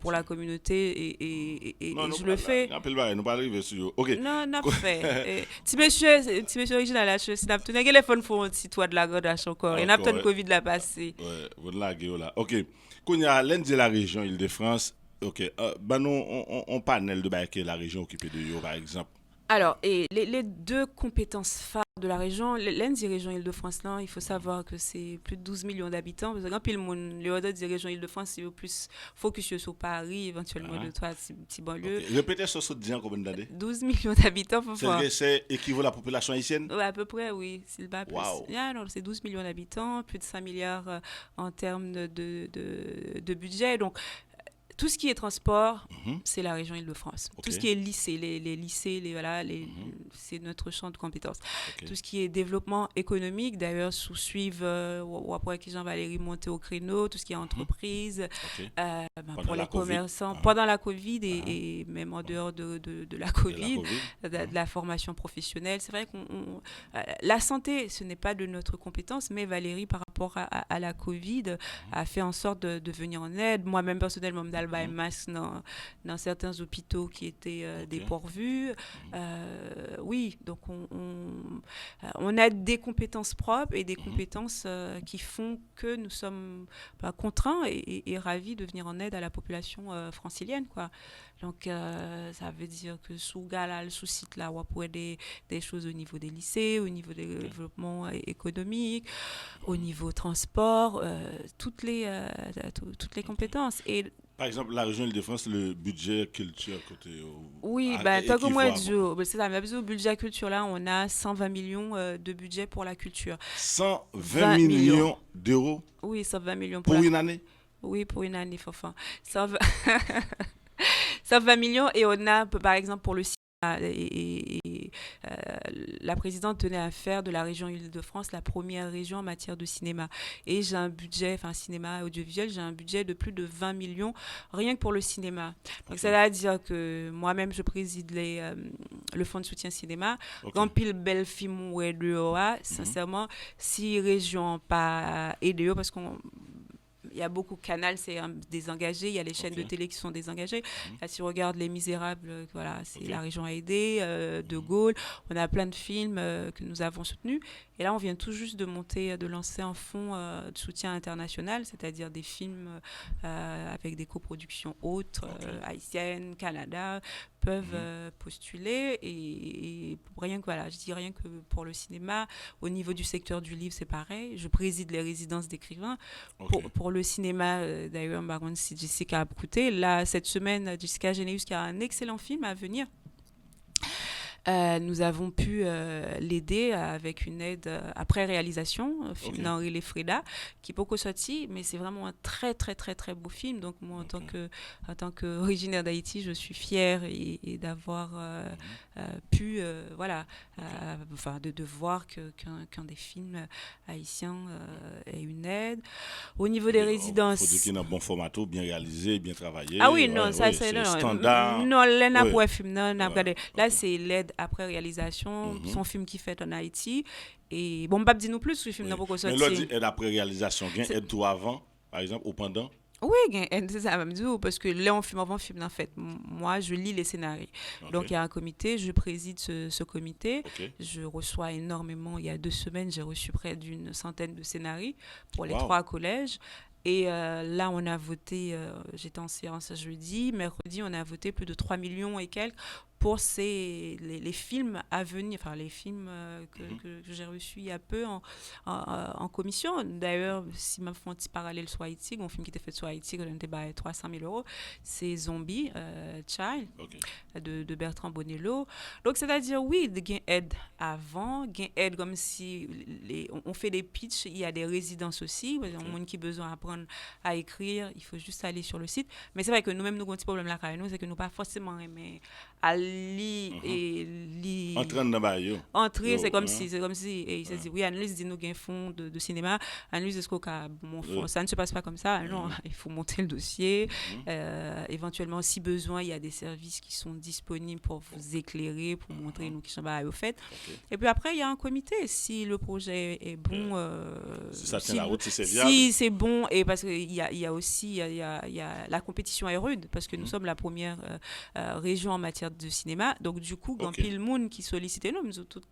pour la communauté et je le fais. Nous pas arriver sur. OK. Non, n'a fait. Si monsieur original là, si n'a tenu téléphone pour un petit toit de la Godache encore et n'a pas de Covid là passé. Ouais, vous la là. OK. Quand il y a l'un de la région Île-de-France Ok. Ben nous, on panel de bail que la région occupée de yo, par exemple. Alors, et les deux compétences phares de la région, l'une des régions Île-de-France, là, il faut savoir que c'est plus de 12 millions d'habitants. Parce que quand le monde, les autres des régions Île-de-France, c'est plus focus sur Paris, éventuellement Ah, deux, trois petits ok. banlieues. Répétez ce dit en combien d'années? 12 millions d'habitants, faut voir. C'est équivaut à la population haïtienne? Ouais, à peu près, oui, s'il pas plus. Waouh. Yeah, non, c'est 12 millions d'habitants, plus de 5 milliards en termes de budget. Donc, tout ce qui est transport, Mhm. c'est la région Île-de-France. Ok. Tout ce qui est lycée, les lycées, Mhm. c'est notre champ de compétences. Ok. Tout ce qui est développement économique, d'ailleurs, sous suivre, ou après qui Jean-Valérie monter au créneau, tout ce qui est Mhm. entreprise, Ok. pour Pendant les la Covid. commerçants, Ah, pendant la Covid ah, et même en dehors de la de la Covid, Covid. de la formation professionnelle. C'est vrai la santé, ce n'est pas de notre compétence, mais Valérie, par rapport à la Covid, a fait en sorte de venir en aide. Moi-même, personnellement, d'Alba et Mhm. masque dans certains hôpitaux qui étaient Ok. dépourvus. Mhm. Oui, donc on a des compétences propres et des Mhm. compétences qui font que nous sommes contraints et ravis de venir en aide à la population francilienne, quoi. Donc, ça veut dire que sous Galal, sous site là, on pourrait des choses au niveau des lycées, au niveau des Ok. développements économiques, au Mhm. niveau transport, toutes les Ok. compétences. Et Par exemple, la région Île-de-France, le budget culture côté oui, ben, tant que moi, équivaut à c'est ça, mais au budget culture là, on a 120 millions de budget pour la culture. 120 20 millions. millions d'euros Oui, 120 millions pour pour la. une année. Oui, pour une année, Fafin. Ok. 120, 120 millions et on a, par exemple, pour le cinéma, euh, la présidente tenait à faire de la région Île-de-France la première région en matière de cinéma. Et j'ai un budget, enfin cinéma audiovisuel, j'ai un budget de plus de 20 millions rien que pour le cinéma. Donc Ok. ça veut dire que moi-même, je préside le fonds de soutien cinéma. Ok. Quand pile bel film ou de Mhm. sincèrement, si région pas aidé, parce qu'on il y a beaucoup de canaux, c'est désengagé. Il y a les chaînes Ok. de télé qui sont désengagées. Mhm. Là, si on regarde Les Misérables, voilà, c'est Ok. la région a aidé, De Mhm. Gaulle. On a plein de films que nous avons soutenus. Et là, on vient tout juste de monter, de lancer un fonds de soutien international, c'est-à-dire des films avec des coproductions autres, Ok. haïtiennes, Canada, peuvent Mhm. postuler. Et rien que, voilà, je dis rien que pour le cinéma, au niveau du secteur du livre, c'est pareil. Je préside les résidences d'écrivains. Ok. Pour le cinéma, d'ailleurs, par contre, si Jessica a écouté, là, cette semaine, Jessica Généus qui a un excellent film à venir. Nous avons pu l'aider avec une aide après réalisation, un film Ok. d'Henri Lefreda, qui est beaucoup sorti, mais c'est vraiment un très très très très beau film. Donc moi, Ok. en tant qu'originaire d'Haïti, je suis fière et d'avoir Mhm. pu, voilà, Ok. enfin de voir qu'un des films haïtiens ait une aide. Au niveau des Mais faut dire résidences, qu'il y a un bon formato, bien réalisé, bien ah travaillé. oui, non, Ouais, ça ouais, c'est c'est non, standard. non, là n'a Ouais, pas film, non, n'a ouais. regardé. Là Ok. c'est l'aide après réalisation, Mhm. son film qui fait en Haïti et bon, pas dire nous plus, le film n'a Oui. pas Mais là, dit sorti. aide après réalisation, gain C'est- aide tout avant, par exemple, ou pendant. Oui, c'est ça même dire parce que là on film avant film en fait. Moi, je lis les scénarios. Ok. Donc il y a un comité, je préside ce comité. Ok. Je reçois énormément. Il y a 2 semaines, j'ai reçu près d'une centaine de scénarios pour les Waouh. 3 collèges. Et là, on a voté, j'étais en séance jeudi, mercredi, on a voté plus de 3 millions et quelques pour les films à venir, enfin les films Mhm. que j'ai reçus il y a peu en commission. D'ailleurs, si ma font un petit parallèle sur Haïti, un film qui était fait sur Haïti, on était à 300 000 euros, c'est Zombie Child Ok. de Bertrand Bonello. Donc, c'est-à-dire, oui, de gain aide avant, gain aide comme si on fait des pitchs, il y a des résidences aussi, il y a Ok. un monde qui a besoin d'apprendre à écrire, il faut juste aller sur le site. Mais c'est vrai que nous-mêmes, nous avons un petit problème là, nous, c'est que nous pas forcément aimé à lire Mhm. et lire Entraîne dans Bayo. entrer, Yo, hein, c'est comme si, et il s'est hein, dit, oui, Annelise dit nous gain fond de cinéma, Annelise est-ce qu'on a bon fond, euh, ça ne se passe pas comme ça, non, mhm. il faut monter le dossier, Mhm. éventuellement, si besoin, il y a des services qui sont disponibles pour vous éclairer, pour montrer Mhm. nous qui sont au fait. Ok. Et puis après, il y a un comité, si le projet est bon, Si ça tient si, la route, si c'est viable. si c'est bon, et parce qu'il y a aussi, il y a la compétition est rude, parce que nous Mhm. sommes la première région en matière carte de cinéma. Donc, du coup, quand Ok. pile monde qui sollicitait nous,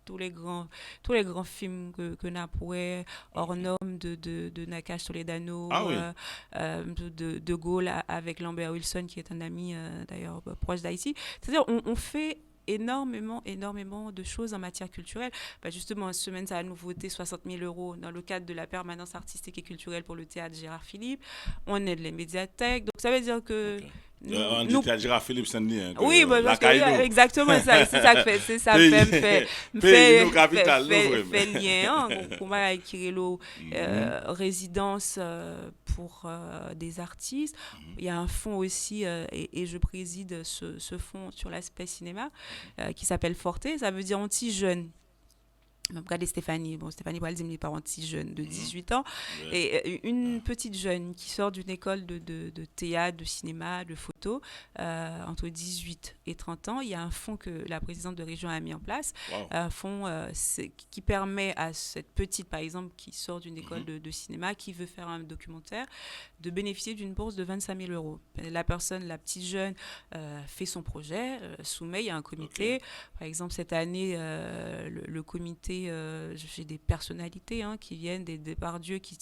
tous les grands films que Napoué, hors Ok. norme de Nakash Ah Toledano, oui. de Gaulle avec Lambert Wilson, qui est un ami d'ailleurs proche d'Haïti. C'est-à-dire, on fait énormément de choses en matière culturelle. Bah justement, cette semaine, ça a nouveauté 60 000 euros dans le cadre de la permanence artistique et culturelle pour le théâtre Gérard Philippe. On aide les médiathèques. Donc, ça veut dire que Ok. nous, On dit nous à Gérard Philippe Sandy, hein, oui, que bah, la parce que Caïno. exactement ça, c'est ça que fait, c'est ça Pays, me pays, nous, capital, nous, vraiment. fait lien, hein, qu'on va écrire Mhm, résidence pour des artistes. mhm, Il y a un fonds aussi, et je préside ce fonds sur l'aspect cinéma, qui s'appelle Forte. Ça veut dire anti-jeune. Regardez Stéphanie. Bon, Stéphanie Braldim, les parents si jeune de mhm. 18 ans. Ouais. Et une petite jeune qui sort d'une école de théâtre, de cinéma, de photo, entre 18 et 30 ans, il y a un fonds que la présidente de région a mis en place, Wow. un fonds qui permet à cette petite, par exemple, qui sort d'une école Mhm. de cinéma, qui veut faire un documentaire, de bénéficier d'une bourse de 25 000 euros. La personne, la petite jeune, fait son projet, soumet, il y a un Ok. comité. Par exemple, cette année, le comité, j'ai des personnalités qui viennent, des Depardieu qui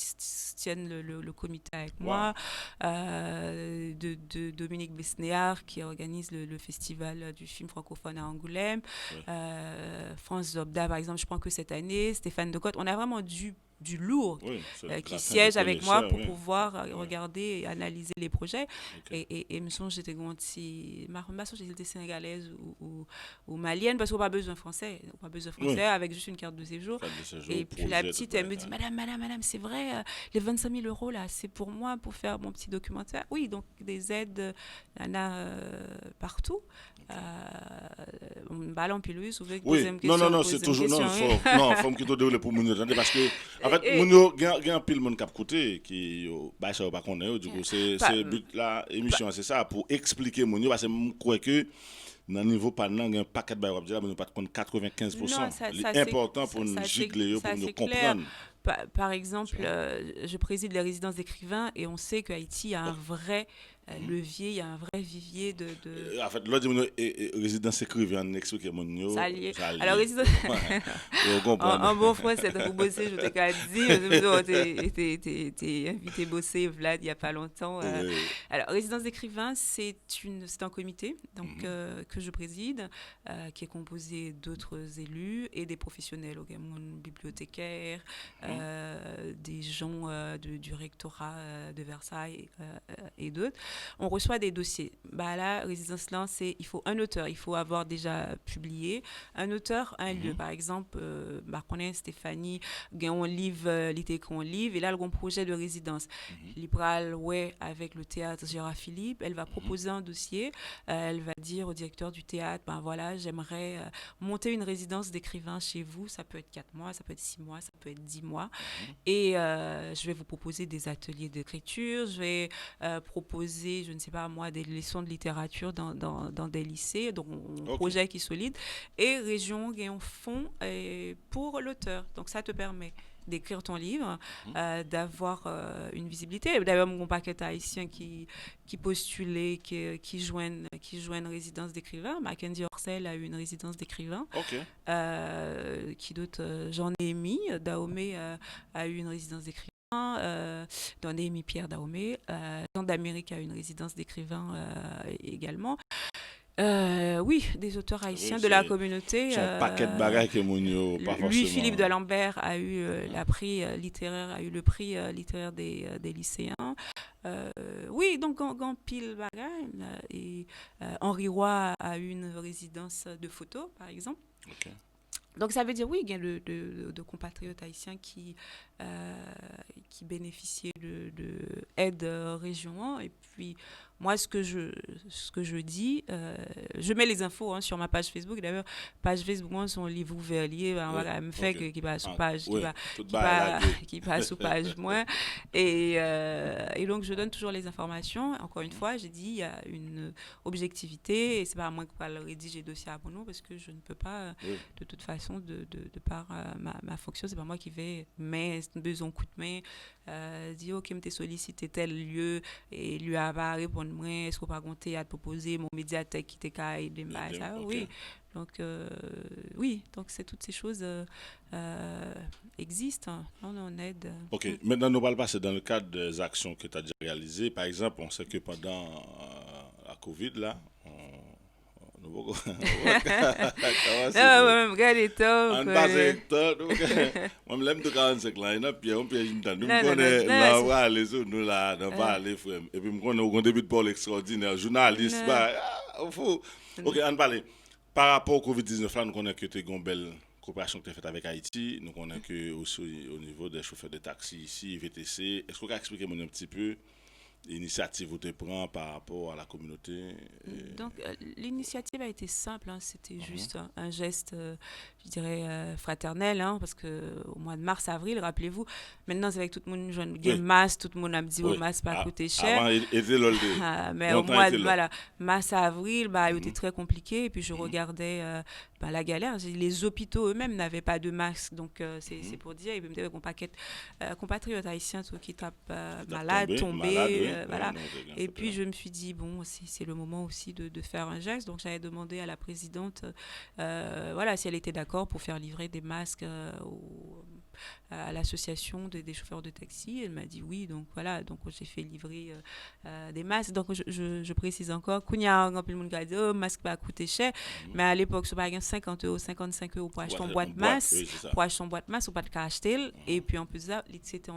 tiennent le comité avec Wow. moi, de Dominique Besnéard qui organise le festival du film francophone à Angoulême, Ouais. France Zobda, par exemple, je prends que cette année, Stéphane Decotte. On a vraiment du lourd Oui, c'est qui la fin de siège avec moi connaisseurs, pour oui. pouvoir Ouais. regarder et analyser les projets. Ok. Et me semble j'étais grandi, j'étais sénégalaise ou malienne parce qu'on n'a pas besoin de français. On n'a pas besoin de Oui. français avec juste une carte de séjour. Fin de séjour, Et puis la projet, tout petite, le elle me dit, bagage. madame, c'est vrai, les 25 000 euros là, c'est pour moi, pour faire mon petit documentaire. Oui, donc des aides, il y en a partout. Ok. Ballon pilou, vous pouvez Oui, poser une non, non, question, non, c'est poser une toujours. Non, question. Oui. faut que tu développes pour Mounio. Parce que, en fait, Et, Mounio, il y a un pile monde qui a côté, qui, bah, ça va pas qu'on est, du coup, pas, c'est le but de la pas- émission, c'est ça, pour expliquer Mounio, parce que je crois que, dans le niveau pas il y a un paquet de bails, mais nous pas de non, 95%. C'est important pour nous gigler, pour nous c'est clair. comprendre. Par Tu exemple, vois? je préside les résidences d'écrivains et on sait qu'Haïti a un Oh, vrai mhm. levier, il y a un vrai vivier En fait, l'autre dit, résidence écrivain, expliquer Mounio, ça lié. ça Alors, lié. résidence... Vous comprenez? en bon français, donc vous bossez, je t'ai qu'à dire, t'es invité bosser, Vlad, il n'y a pas longtemps. Oui. Alors, résidence d'écrivain, c'est un comité donc, Mhm, que je préside, qui est composé d'autres élus et des professionnels, okay, mon bibliothécaire, mhm, des gens du rectorat de Versailles et d'autres. On reçoit des dossiers. Bah là, résidence là, il faut un auteur, il faut avoir déjà publié. Un auteur, un lieu. mhm, Par exemple, on est Stéphanie, on livre, l'été qu'on livre, et là, le projet de résidence. mhm, Libral, ouais, avec le théâtre Gérard Philippe, elle va mhm, proposer un dossier, elle va dire au directeur du théâtre, ben voilà, j'aimerais monter une résidence d'écrivain chez vous, ça peut être 4 mois, ça peut être 6 mois, ça peut être 10 mois, mhm. et je vais vous proposer des ateliers d'écriture, je vais proposer, je ne sais pas moi, des leçons de littérature dans des lycées, donc un Ok. projet qui est solide, et région et un fonds pour l'auteur. Donc ça te permet d'écrire ton livre, Mhm, d'avoir une visibilité. D'ailleurs, mon paquet haïtien qui postulait, qui joignent résidence d'écrivain. Mackenzie Orsel a eu une résidence d'écrivain. ok. Qui d'autre J'en ai mis. Dahomey a eu une résidence d'écrivain. J'en ai mis Pierre Dahomey. Jean d'Amérique a eu une résidence d'écrivain également. Oui, des auteurs Oui, haïtiens de la c'est communauté. son paquet de bagages que Mounio, pas Louis-Philippe de forcément. Lambert a eu Mhm, la prix littéraire, a eu le prix littéraire des lycéens. Euh, oui, donc en pile bagaille. Et Henri Roy a eu une résidence de photo, par exemple. ok. Donc ça veut dire oui, il y a de compatriotes haïtiens qui bénéficiaient de aide région 1. Et puis moi, ce que je dis, je mets les infos sur ma page Facebook. D'ailleurs, page Facebook, moi, son livre ouvert lié, Oui, voilà, me fait ok. qui passe sous Ah, page, oui, tout qui bail va, là, good. qui passe sous page moins. Et donc, je donne toujours les informations. Encore une fois, j'ai dit, il y a une objectivité et c'est pas à moi qui va le rédiger le dossier pour nous parce que je ne peux pas, Oui. de toute façon, de par ma fonction, c'est pas moi qui vais mettre besoin coup de main, dire ok, me t'es sollicité tel lieu et lui a pas répondre moi, est-ce qu'on pas compter à te proposer mon médiathèque qui t'est des ça, Ok. oui. Donc, oui, donc c'est toutes ces choses existent. On aide. Ok, maintenant nous allons passer dans le cadre des actions que tu as déjà réalisées. Par exemple, on sait que pendant la Covid, là, nous comment c'est Ah, vrai? ouais, regardez toi, On quoi. passe avec toi, moi je l'aime de 45 là, et puis on peut nous Non, non, non, connaît non, là, on va aller sur nous là, on va aller frère. Et puis me connaît au début de Paul extraordinaire, journaliste, non. bah, fou. Ok, on parle. Par rapport au Covid-19 là, nous connaissons que tu as une belle coopération que tu as faite avec Haïti, nous connaissons que aussi au niveau des chauffeurs de taxi ici, VTC, est-ce que vous pouvez expliquer un petit peu l'initiative que tu prends par rapport à la communauté? Donc, l'initiative a été simple, hein, c'était juste un geste, je dirais, fraternel, hein, parce que au mois de mars, avril, rappelez-vous, maintenant, c'est avec tout le monde, jeune Oui, masse, tout le monde a dit, oh, oui. masse pas coûter cher. Avant, il était là, Mais au longtemps mois était de là. voilà, mars à avril, bah, il était très compliqué. Et puis je regardais bah, la galère. Les hôpitaux eux-mêmes n'avaient pas de masques. Donc c'est pour dire, il me disait qu'on paquet compatriotes haïtiens tout qui tapent malades, Malade, tombés. oui. Oui, Voilà. non, j'ai bien Et fait puis peur. je me suis dit, bon, c'est le moment aussi de faire un geste. Donc j'avais demandé à la présidente voilà, si elle était d'accord pour faire livrer des masques à l'association des chauffeurs de taxi. Elle m'a dit oui, donc voilà, donc j'ai fait livrer des masques. Donc je précise encore, qu'il y a un grand monde qui a dit, oh, masque va coûter cher, mais à l'époque, c'est par exemple 50 euros, 55 euros pour acheter une boîte masque, Oui, c'est ça. pour acheter une boîte masque, ou pas de cas acheter. Et puis en plus de ça, c'était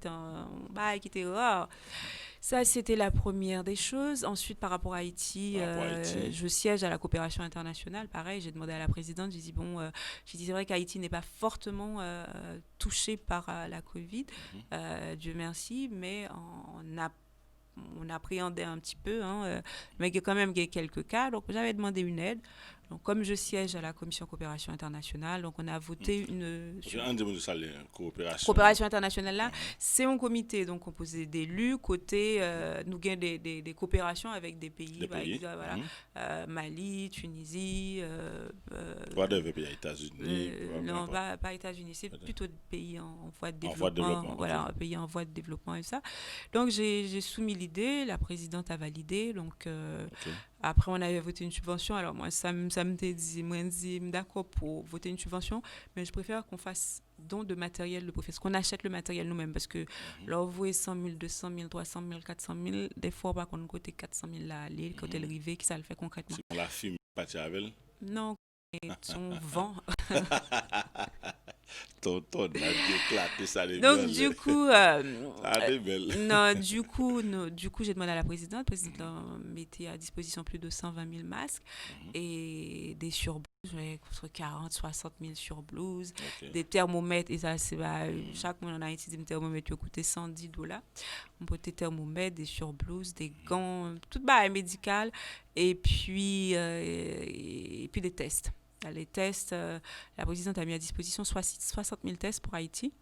un bail qui était rare. Ça, c'était la première des choses. Ensuite, par rapport à Haïti, Par rapport à Haïti. je siège à la coopération internationale. Pareil, j'ai demandé à la présidente, j'ai dit, bon, c'est vrai qu'Haïti n'est pas fortement touché par la Covid, Dieu merci, mais on appréhendait un petit peu, hein, mais il y a quand même quelques cas. Donc, j'avais demandé une aide. Donc, comme je siège à la commission coopération internationale, donc on a voté une On dit de ça, les coopérations. coopération internationale là, c'est un comité donc composé d'élus côté nous gagnons des coopérations avec des pays, par exemple, voilà, Mali, Tunisie, Pas de pays, États-Unis. non pas États-Unis, c'est plutôt des pays en voie de En voie de développement, développement. voilà, un pays en voie de développement et ça. Donc j'ai soumis l'idée, la présidente a validé, donc après, on avait voté une subvention. Alors, moi, ça me dit, moi, je dis, d'accord pour voter une subvention, mais je préfère qu'on fasse don de matériel de professeur, qu'on achète le matériel nous-mêmes, parce que là, vous voyez 100 000, 200 000, 300 000, 400 000, des fois, par contre, côté 400 000 là, côté le rivet, qui ça le fait concrètement. C'est la fille partie avec elle. Non, son vent. Ton a éclaté, ça les Donc, du coup, non, du coup, j'ai demandé à la présidente. La présidente mettait à disposition plus de 120 000 masques et des surblouses, entre 40 60 000 surblouses, des thermomètres. Et ça, c'est chaque mois en Haïti, des thermomètres qui coûtaient $110. On peut des thermomètres, des surblouses, des gants, tout bas médical, et puis des tests. Les tests, la présidente a mis à disposition 60 000 tests pour Haïti.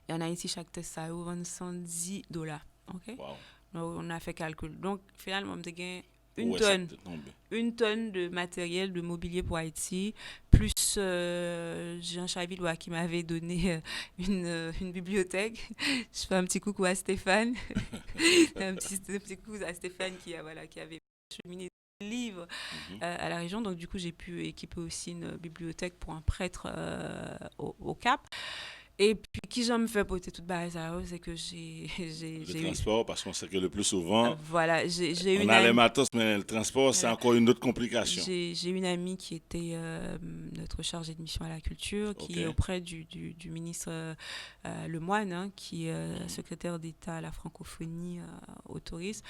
Et en Haïti, chaque test, ça vaut $110. Okay? Wow. Donc, on a fait calcul. Donc, finalement, on a gagné une tonne de matériel, de mobilier pour Haïti, plus Jean Chavillois qui m'avait donné une bibliothèque. Je fais un petit coucou à Stéphane. un petit coucou à Stéphane qui avait cheminé livres à la région. Donc, du coup, j'ai pu équiper aussi une bibliothèque pour un prêtre au Cap. Et puis, qui j'en me fait porter toute ça, c'est que j'ai le transport, parce qu'on sait que le plus souvent, voilà, j'ai on a les matos, mais le transport, c'est encore une autre complication. J'ai une amie qui était notre chargée de mission à la culture, qui est auprès du ministre Lemoine, hein, qui est secrétaire d'État à la francophonie au tourisme.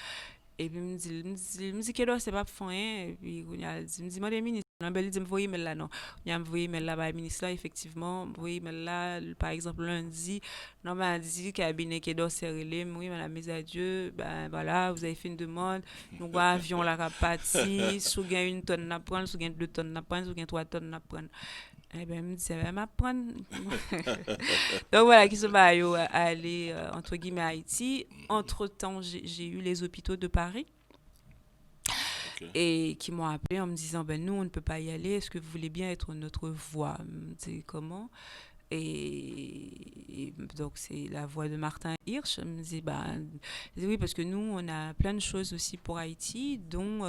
Et puis, il me dit que c'est pas pour rien. Et puis, il me dit, moi, le ministre, il me dit, envoyez email là, non. Il a envoyé email là, le ministre là, effectivement, envoyé email là, par exemple, lundi, non, m'a dit, cabinet qui est dans CRL, oui, madame, mes adieux, ben voilà, vous avez fait une demande, nous, avion là, parti, si vous avez 1 tonne à prendre, si vous avez 2 tonnes à prendre, si vous avez 3 tonnes à prendre. Eh bien, elle me dit, ça va m'apprendre. Donc voilà, qui se va aller, entre guillemets, à Haïti. Entre-temps, j'ai eu les hôpitaux de Paris et qui m'ont appelé en me disant, ben nous, on ne peut pas y aller. Est-ce que vous voulez bien être notre voix? Je me dis, comment? Et et donc c'est la voix de Martin Hirsch. Elle me dit, bah, je dis oui, parce que nous, on a plein de choses aussi pour Haïti, dont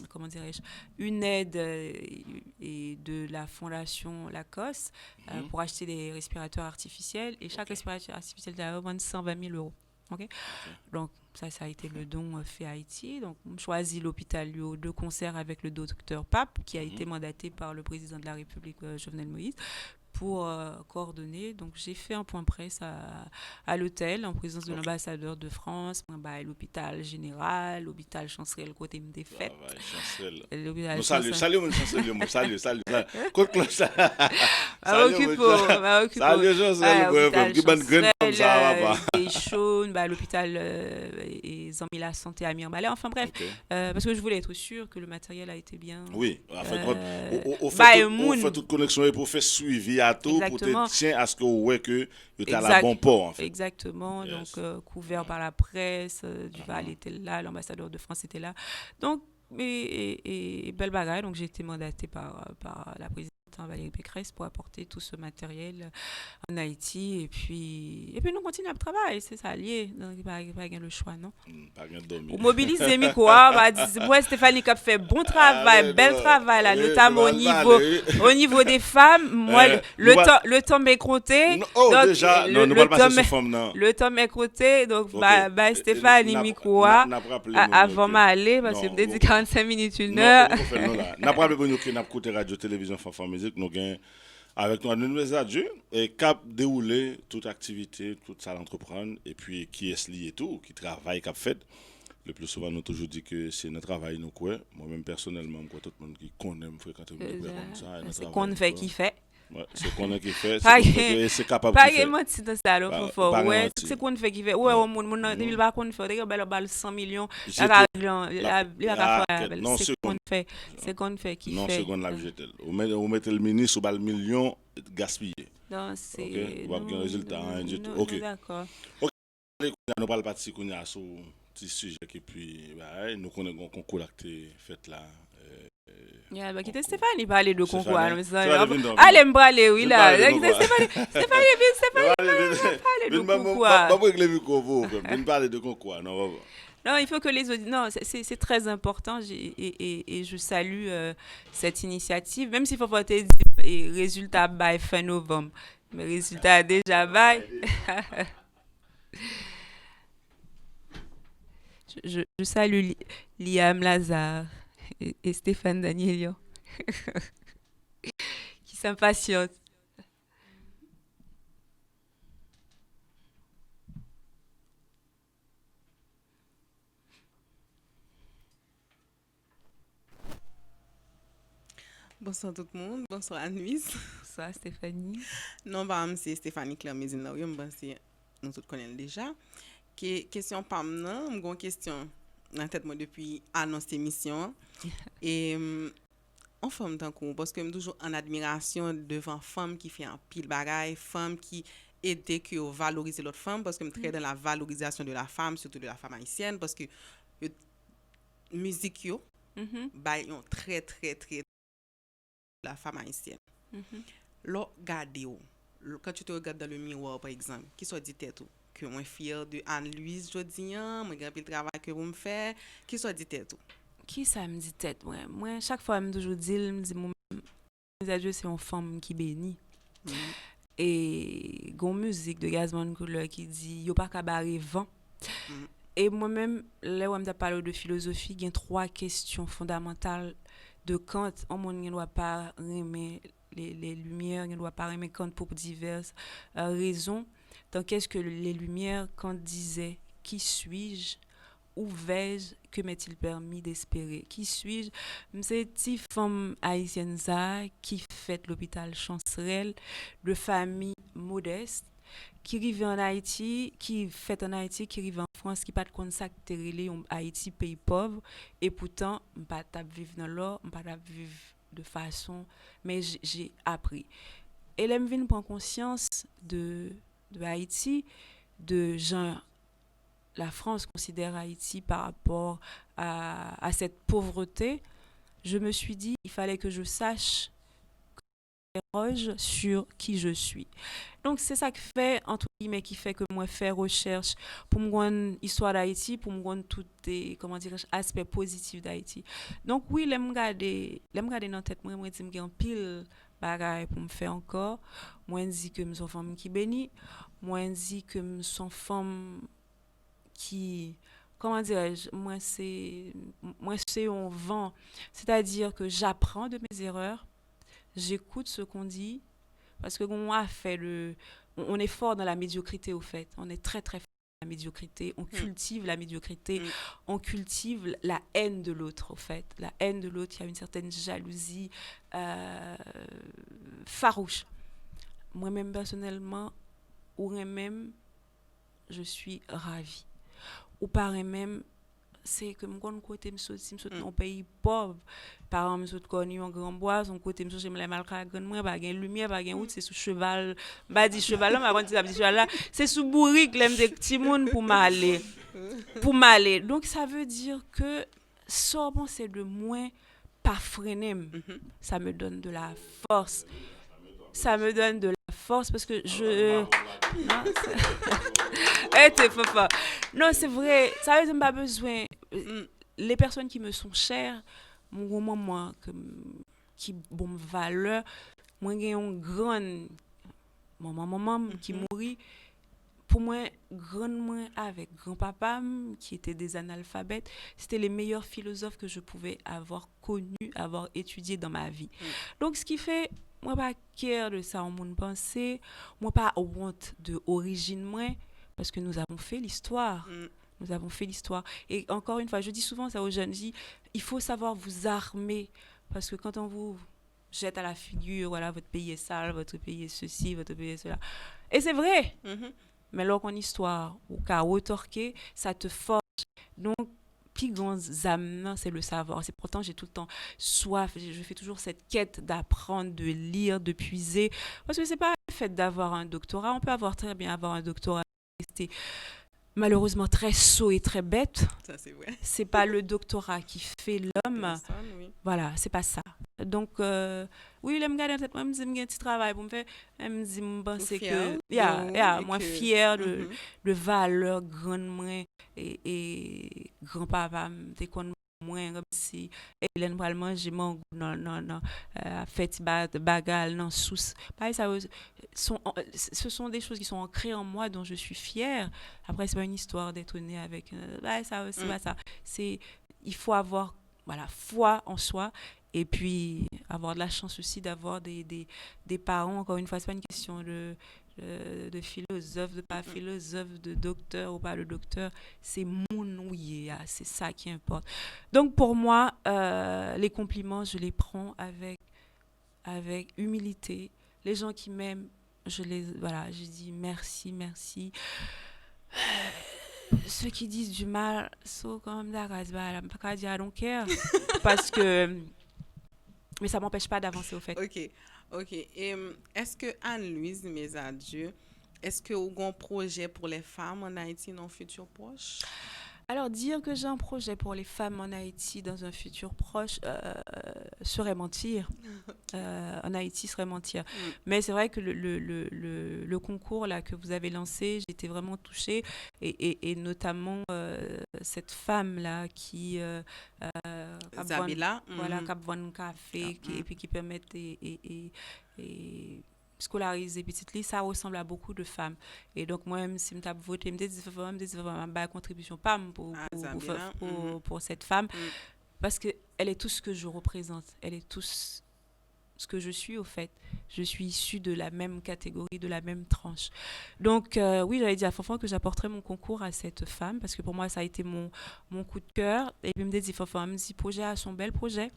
comment dirais-je, une aide et de la fondation Lacoste Mhm. pour acheter des respirateurs artificiels. Et chaque Ok, respirateur artificiel doit vendre 120 000 euros. OK? ok. Donc, ça a été le don fait à Haïti. Donc, on choisit l'hôpital Lio de concert avec le docteur Pape, qui a Mhm. été mandaté par le président de la République, Jovenel Moïse, pour coordonner. Donc, j'ai fait un point presse à l'hôtel en présence de Ok. l'ambassadeur de France, bah, l'hôpital général, l'hôpital chancelier, côté des Ça fêtes, va, chancel. l'hôpital Nous salut, chancelier. salut mon chancelier, mon salut, salut, salut. Côte cloche. Ma Salut mon occupe, ma occupe. salut chancel, Hôpital qui bonne graine Chancerelle, comme ça va pas. Gaychon, l'hôpital et Zambie la santé à Mirbalais. Enfin bref, Ok. parce que je voulais être sûre que le matériel a été bien. Oui, en fait, By on fait Moon, toute connexion et pour faire suivi à tout, pour te exactement. tiens à ce que ouais que tu à la Exact. bon port en fait. Exactement. Donc, Yes. couvert par la presse, Duval Mhm. était là, l'ambassadeur de France était là. Donc, et belle bagaille. Donc, j'ai été mandatée par la présidente Valérie Pécresse pour apporter tout ce matériel en Haïti. Et puis nous continuons le travail, c'est ça, lié. Donc, il n'y a pas le choix, non? Pas bien dormi. Pour mobiliser mes quoi, bah, moi Stéphanie qui a fait bon Ah, travail, mais bel non, travail là, nous notamment allons parler. au niveau des femmes. Moi Nous va- le temps m'est compté, Oh, donc déjà, non, nous allons passer sur femme, non. le temps m'est compté, donc Ok. bah Stéphanie Mikoa N'a pas rappelé mon avant que. m'aller parce que Non, me dit 45 minutes une non, heure. on fait non là. N'a pas rappelé pour nous que n'a écouté radio, télévision, fanfare musique, nous gagnons avec nous, nous adieu et cap dérouler toute activité, toute ça l'entreprendre et puis qui est lié et tout, qui travaille, cap fait. Le plus souvent, nous toujours dit que c'est notre travail, nous quoi. Moi-même personnellement, quoi, tout le monde qui connaît me fréquenter me comme ça, et notre C'est travail, qu'on nous fait quoi. qui fait. Ouais, c'est qu'on a qui fait, c'est Pas qu'on fait que c'est capable pas qui fait. menti dans ça là faut Pas ouais menti. c'est qu'on fait qui fait ouais Non. on mon il Mhm. va qu'on fait d'ailleurs bal 100 millions J'étais la, il va faire non c'est qu'on seconde, fait c'est qu'on fait qui non fait seconde la jeté. On mettait le ministre au bal million gaspillé. non OK, c'est on va avoir un résultat hein, du tout. OK. nous d'accord. OK, nous parlons pas de ce qu'on a sur petit sujet et puis bah, nous connaissons un concours d'acte fait là. Yeah, bah quittez Concours. Stéphanie parler de concours Stéphane, mais tu vas aller venir allez me parler oui Viens là parler de quittez concours. Stéphanie parler de Viens concours. pas le micro vous. Viens parler de concours. Non, va. Non, il faut que les auditeurs. Non, c'est très important et je salue cette initiative, même s'il faut voter et résultat by fin novembre. Mais résultat déjà by. Je salue Liam Lazare et Stéphane Danielian qui s'impatientent. Bonsoir tout le monde, bonsoir Anouis. Ça, Stéphanie. Non, bah, c'est Stéphanie Claire Mézine là, oui, c'est nous tous connaissons déjà. Question pas maintenant, une question dans la tête moi depuis annonce émission et en femme tant qu'on parce que je suis toujours en admiration devant femme qui fait un pile bagaille, femme qui aide que valoriser l'autre femme parce que je suis très dans la valorisation de la femme, surtout de la femme haïtienne parce que musique yo Mhm, bah yon très la femme haïtienne. mhm. Là, regardez, quand tu te regardes dans le miroir, par exemple, qui soit dit tête, que moi fier de Anne-Louise Jodian, moi grand le travail que vous me faites, qui soit dit tête. Qui ça me dit tête, moi, chaque fois, je me toujours dit, je me dis, mon Dieu, c'est une femme qui bénit. Mhm. Et gon musique de Gazman Couleur qui dit yo pas qu'à barrer vent. Mhm. Et moi-même là où on t'a parlé de philosophie, il y a trois questions fondamentales de Kant. On ne doit pas aimer les lumières, on ne doit pas aimer Kant pour diverses raisons. Donc qu'est-ce que les lumières Kant disait? Qui suis-je? Où vais-je? Que m'est-il permis d'espérer? Qui suis-je? C'est une femme haïtienne ça, qui fait l'hôpital Chancerelle, de famille modeste, qui arrive en Haïti, qui fait en Haïti, qui arrive en France, qui pas de contact en Haïti, pays pauvre, et pourtant, je ne pas vivre dans l'or, je ne pas vivre de façon, mais j'ai appris. Et là, je viens prendre conscience de Haïti, de gens la France considère Haïti par rapport à cette pauvreté, je me suis dit, il fallait que je sache m'interroge sur qui je suis. Donc, c'est ça qui fait, entre guillemets, qui fait que moi, faire recherche pour me rendre histoire d'Haïti, pour me rendre tous les, comment dirais-je, aspects positifs d'Haïti. Donc, oui, les me garder dans la tête, moi, je dis que j'ai un pile bagaille pour me faire encore. Moi, je dis que je suis une femme qui bénit. Moi, je dis que je suis une femme qui, comment dirais-je, moi, c'est un vent. C'est-à-dire que j'apprends de mes erreurs, j'écoute ce qu'on dit, parce que on a fait on est fort dans la médiocrité au fait. On est très très fort dans la médiocrité. On cultive la médiocrité. On cultive la haine de l'autre au fait. La haine de l'autre, il y a une certaine jalousie farouche. Moi-même personnellement, ou même, je suis ravie. Ou par même, c'est que mon côté me saute dans un pays pauvre. Par exemple, me saute connu en grand bois, son côté me saute j'aime les malka grand moi pas gain lumière, pas gain route, c'est sous cheval. Bah dit cheval là, avant de dire cheval là, c'est sous bourrique l'aime des petits monde pour m'aller. Pour m'aller. Donc ça veut dire que sans penser de moins pas freiner. Ça me donne de la force. Ça me donne de la force parce que je non, t'es fort. Non, c'est vrai, ça veut dire que j'ai pas besoin les personnes qui me sont chères, mon maman qui bon valeur, moi j'ai un grand maman qui mourit pour moi grandement avec grand-papa qui était des analphabètes, c'était les meilleurs philosophes que je pouvais avoir connus, avoir étudiés dans ma vie. Donc ce qui fait moi pas care de ça en mon pensée, moi pas honte de origine moi parce que nous avons fait l'histoire. Nous avons fait l'histoire. Et encore une fois, je dis souvent ça aux jeunes, je dis, il faut savoir vous armer. Parce que quand on vous jette à la figure, voilà, votre pays est sale, votre pays est ceci, votre pays est cela. Et c'est vrai. Mais lorsqu'on histoire, ou qu'à retorquer, ça te forge. Donc, plus grand âme, c'est le savoir. C'est pourtant, j'ai tout le temps soif. Je fais toujours cette quête d'apprendre, de lire, de puiser. Parce que c'est pas le fait d'avoir un doctorat. On peut très bien avoir un doctorat. Rester malheureusement très sot et très bête. Ça, c'est vrai. C'est pas le doctorat qui fait l'homme. Personne, oui. Voilà, c'est pas ça. Donc, oui, je me garde en tête, moi, je me dis, j'ai un petit travail pour me faire. Je me dis, je pense que, moi, fière de valeur grande, et grand-papa, t'es qu'on moins comme si Hélène pral manger mon non fait bagal non sous pas ça ce sont des choses qui sont ancrées en moi dont je suis fière. Après c'est pas une histoire d'être née avec ça c'est pas ça, c'est il faut avoir voilà foi en soi et puis avoir de la chance aussi d'avoir des parents. Encore une fois, c'est pas une question de philosophe, de pas philosophe, de docteur ou pas de docteur, c'est mon ouïe, c'est ça qui importe. Donc pour moi, les compliments, je les prends avec humilité. Les gens qui m'aiment, je dis merci. Ceux qui disent du mal, so quand même pas dire I don't care parce que mais ça m'empêche pas d'avancer au fait. OK. Et est-ce que Anne-Louise, mes adieux, est-ce que vous avez un projet pour les femmes en Haïti dans un futur proche? Alors, dire que j'ai un projet pour les femmes en Haïti dans un futur proche serait mentir. En Haïti serait mentir. Mais c'est vrai que le concours là, que vous avez lancé, j'étais vraiment touchée. Et notamment cette femme-là qui... Zabila. Voilà, qui a un café et puis qui permet et scolariser petites filles, ça ressemble à beaucoup de femmes. Et donc moi même si je t'ai voté, je me dis ma contribution pas pour cette femme parce que elle est tout ce que je représente, elle est tout ce que je suis au fait. Je suis issue de la même catégorie, de la même tranche. Donc oui, j'avais dit à Fanfan que j'apporterais mon concours à cette femme parce que pour moi ça a été mon coup de cœur. Et puis me dit Fanfan, même si projet a son bel projet,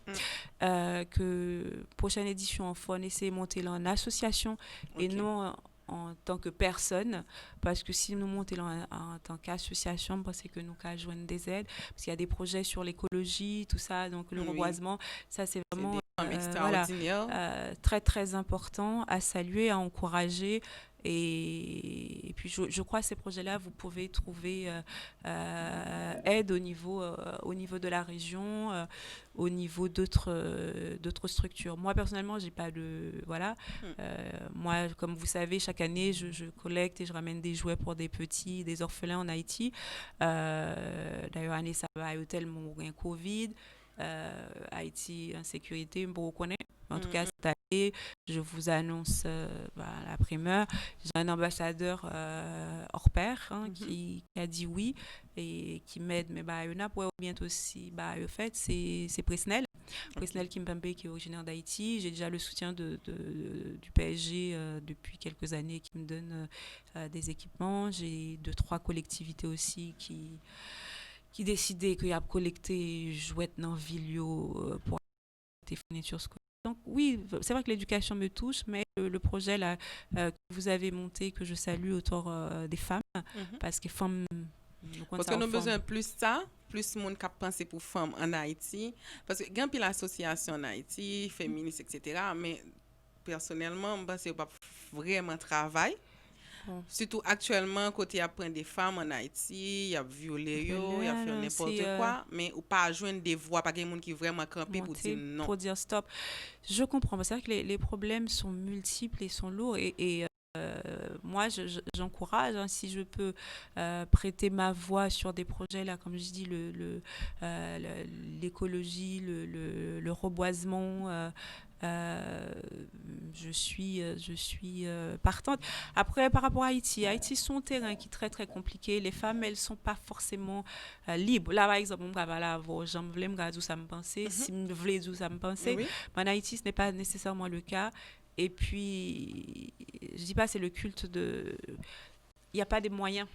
que prochaine édition on essayer de monter là en association et non en tant que personne, parce que si nous montons en tant qu'association, je pense que nous pouvons joindre des aides, parce qu'il y a des projets sur l'écologie, tout ça, donc le reboisement, ça c'est vraiment extraordinaire. très très important à saluer, à encourager Et puis, je crois que ces projets-là, vous pouvez trouver aide au niveau de la région, au niveau d'autres structures. Moi, personnellement, j'ai pas de... Voilà. Moi, comme vous savez, chaque année, je collecte et je ramène des jouets pour des petits, des orphelins en Haïti. D'ailleurs, année, ça va à hôtel, mon Covid. Haïti, insécurité, vous reconnaissez. En tout cas, cette année, je vous annonce la primeur. J'ai un ambassadeur hors pair qui a dit oui et qui m'aide. Mais il y en a pour bientôt aussi. En fait, c'est Presnel. Presnel Kimpembe qui est originaire d'Haïti. J'ai déjà le soutien du PSG depuis quelques années qui me donne des équipements. J'ai 2-3 collectivités aussi qui décidaient qu'il y a collecté jouets dans Vilio pour des fournitures scolaires. Donc oui, c'est vrai que l'éducation me touche, mais le projet là, que vous avez monté, que je salue autour des femmes, parce que femmes... Parce que nous avons besoin plus ça, plus monde qui pense pour femmes en Haïti. Parce que il y a une association en Haïti, féministe, etc. Mais personnellement, je pense que pas vraiment travail. Surtout actuellement, côté apprendre des femmes en Haïti, il y a violé, il y a fait n'importe quoi, mais ou pas joindre des voix, pas des gens qui vraiment campé pour dire non. Pour dire stop. Je comprends. C'est vrai que les problèmes sont multiples et sont lourds et moi, j'encourage, si je peux prêter ma voix sur des projets, là, comme je dis, l'écologie, le reboisement. Je suis partante. Après, par rapport à Haïti, c'est un terrain qui est très, très compliqué. Les femmes, elles ne sont pas forcément libres. Là, par exemple, je voulais me dire ça me pensait, si je voulais dire ça me pensait. Mais en Haïti, ce n'est pas nécessairement le cas. Et puis, je dis pas, c'est le culte de... Il n'y a pas de moyens.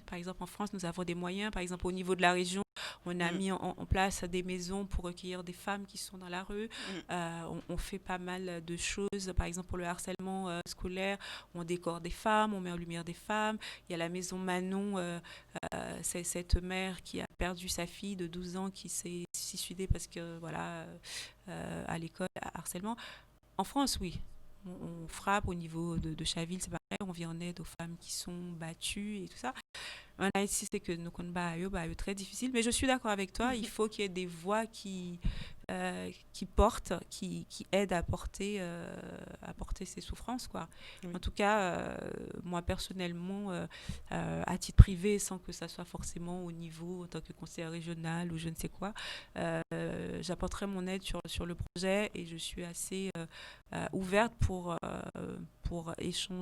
Par exemple, en France, nous avons des moyens. Par exemple, au niveau de la région, on a mis en place des maisons pour recueillir des femmes qui sont dans la rue. On fait pas mal de choses. Par exemple, pour le harcèlement scolaire, on décore des femmes, on met en lumière des femmes. Il y a la maison Manon, c'est cette mère qui a perdu sa fille de 12 ans qui s'est suicidée parce que, voilà, à l'école, harcèlement. En France, oui. On frappe au niveau de Chaville, c'est pareil, on vient en aide aux femmes qui sont battues et tout ça. En Haïti, c'est que nous connaissons très difficile, mais je suis d'accord avec toi, il faut qu'il y ait des voix qui portent, qui aident à porter ces souffrances, quoi. En tout cas, moi personnellement, à titre privé, sans que ça soit forcément au niveau en tant que conseillère régionale ou je ne sais quoi, j'apporterai mon aide sur le projet et je suis assez ouverte pour échanger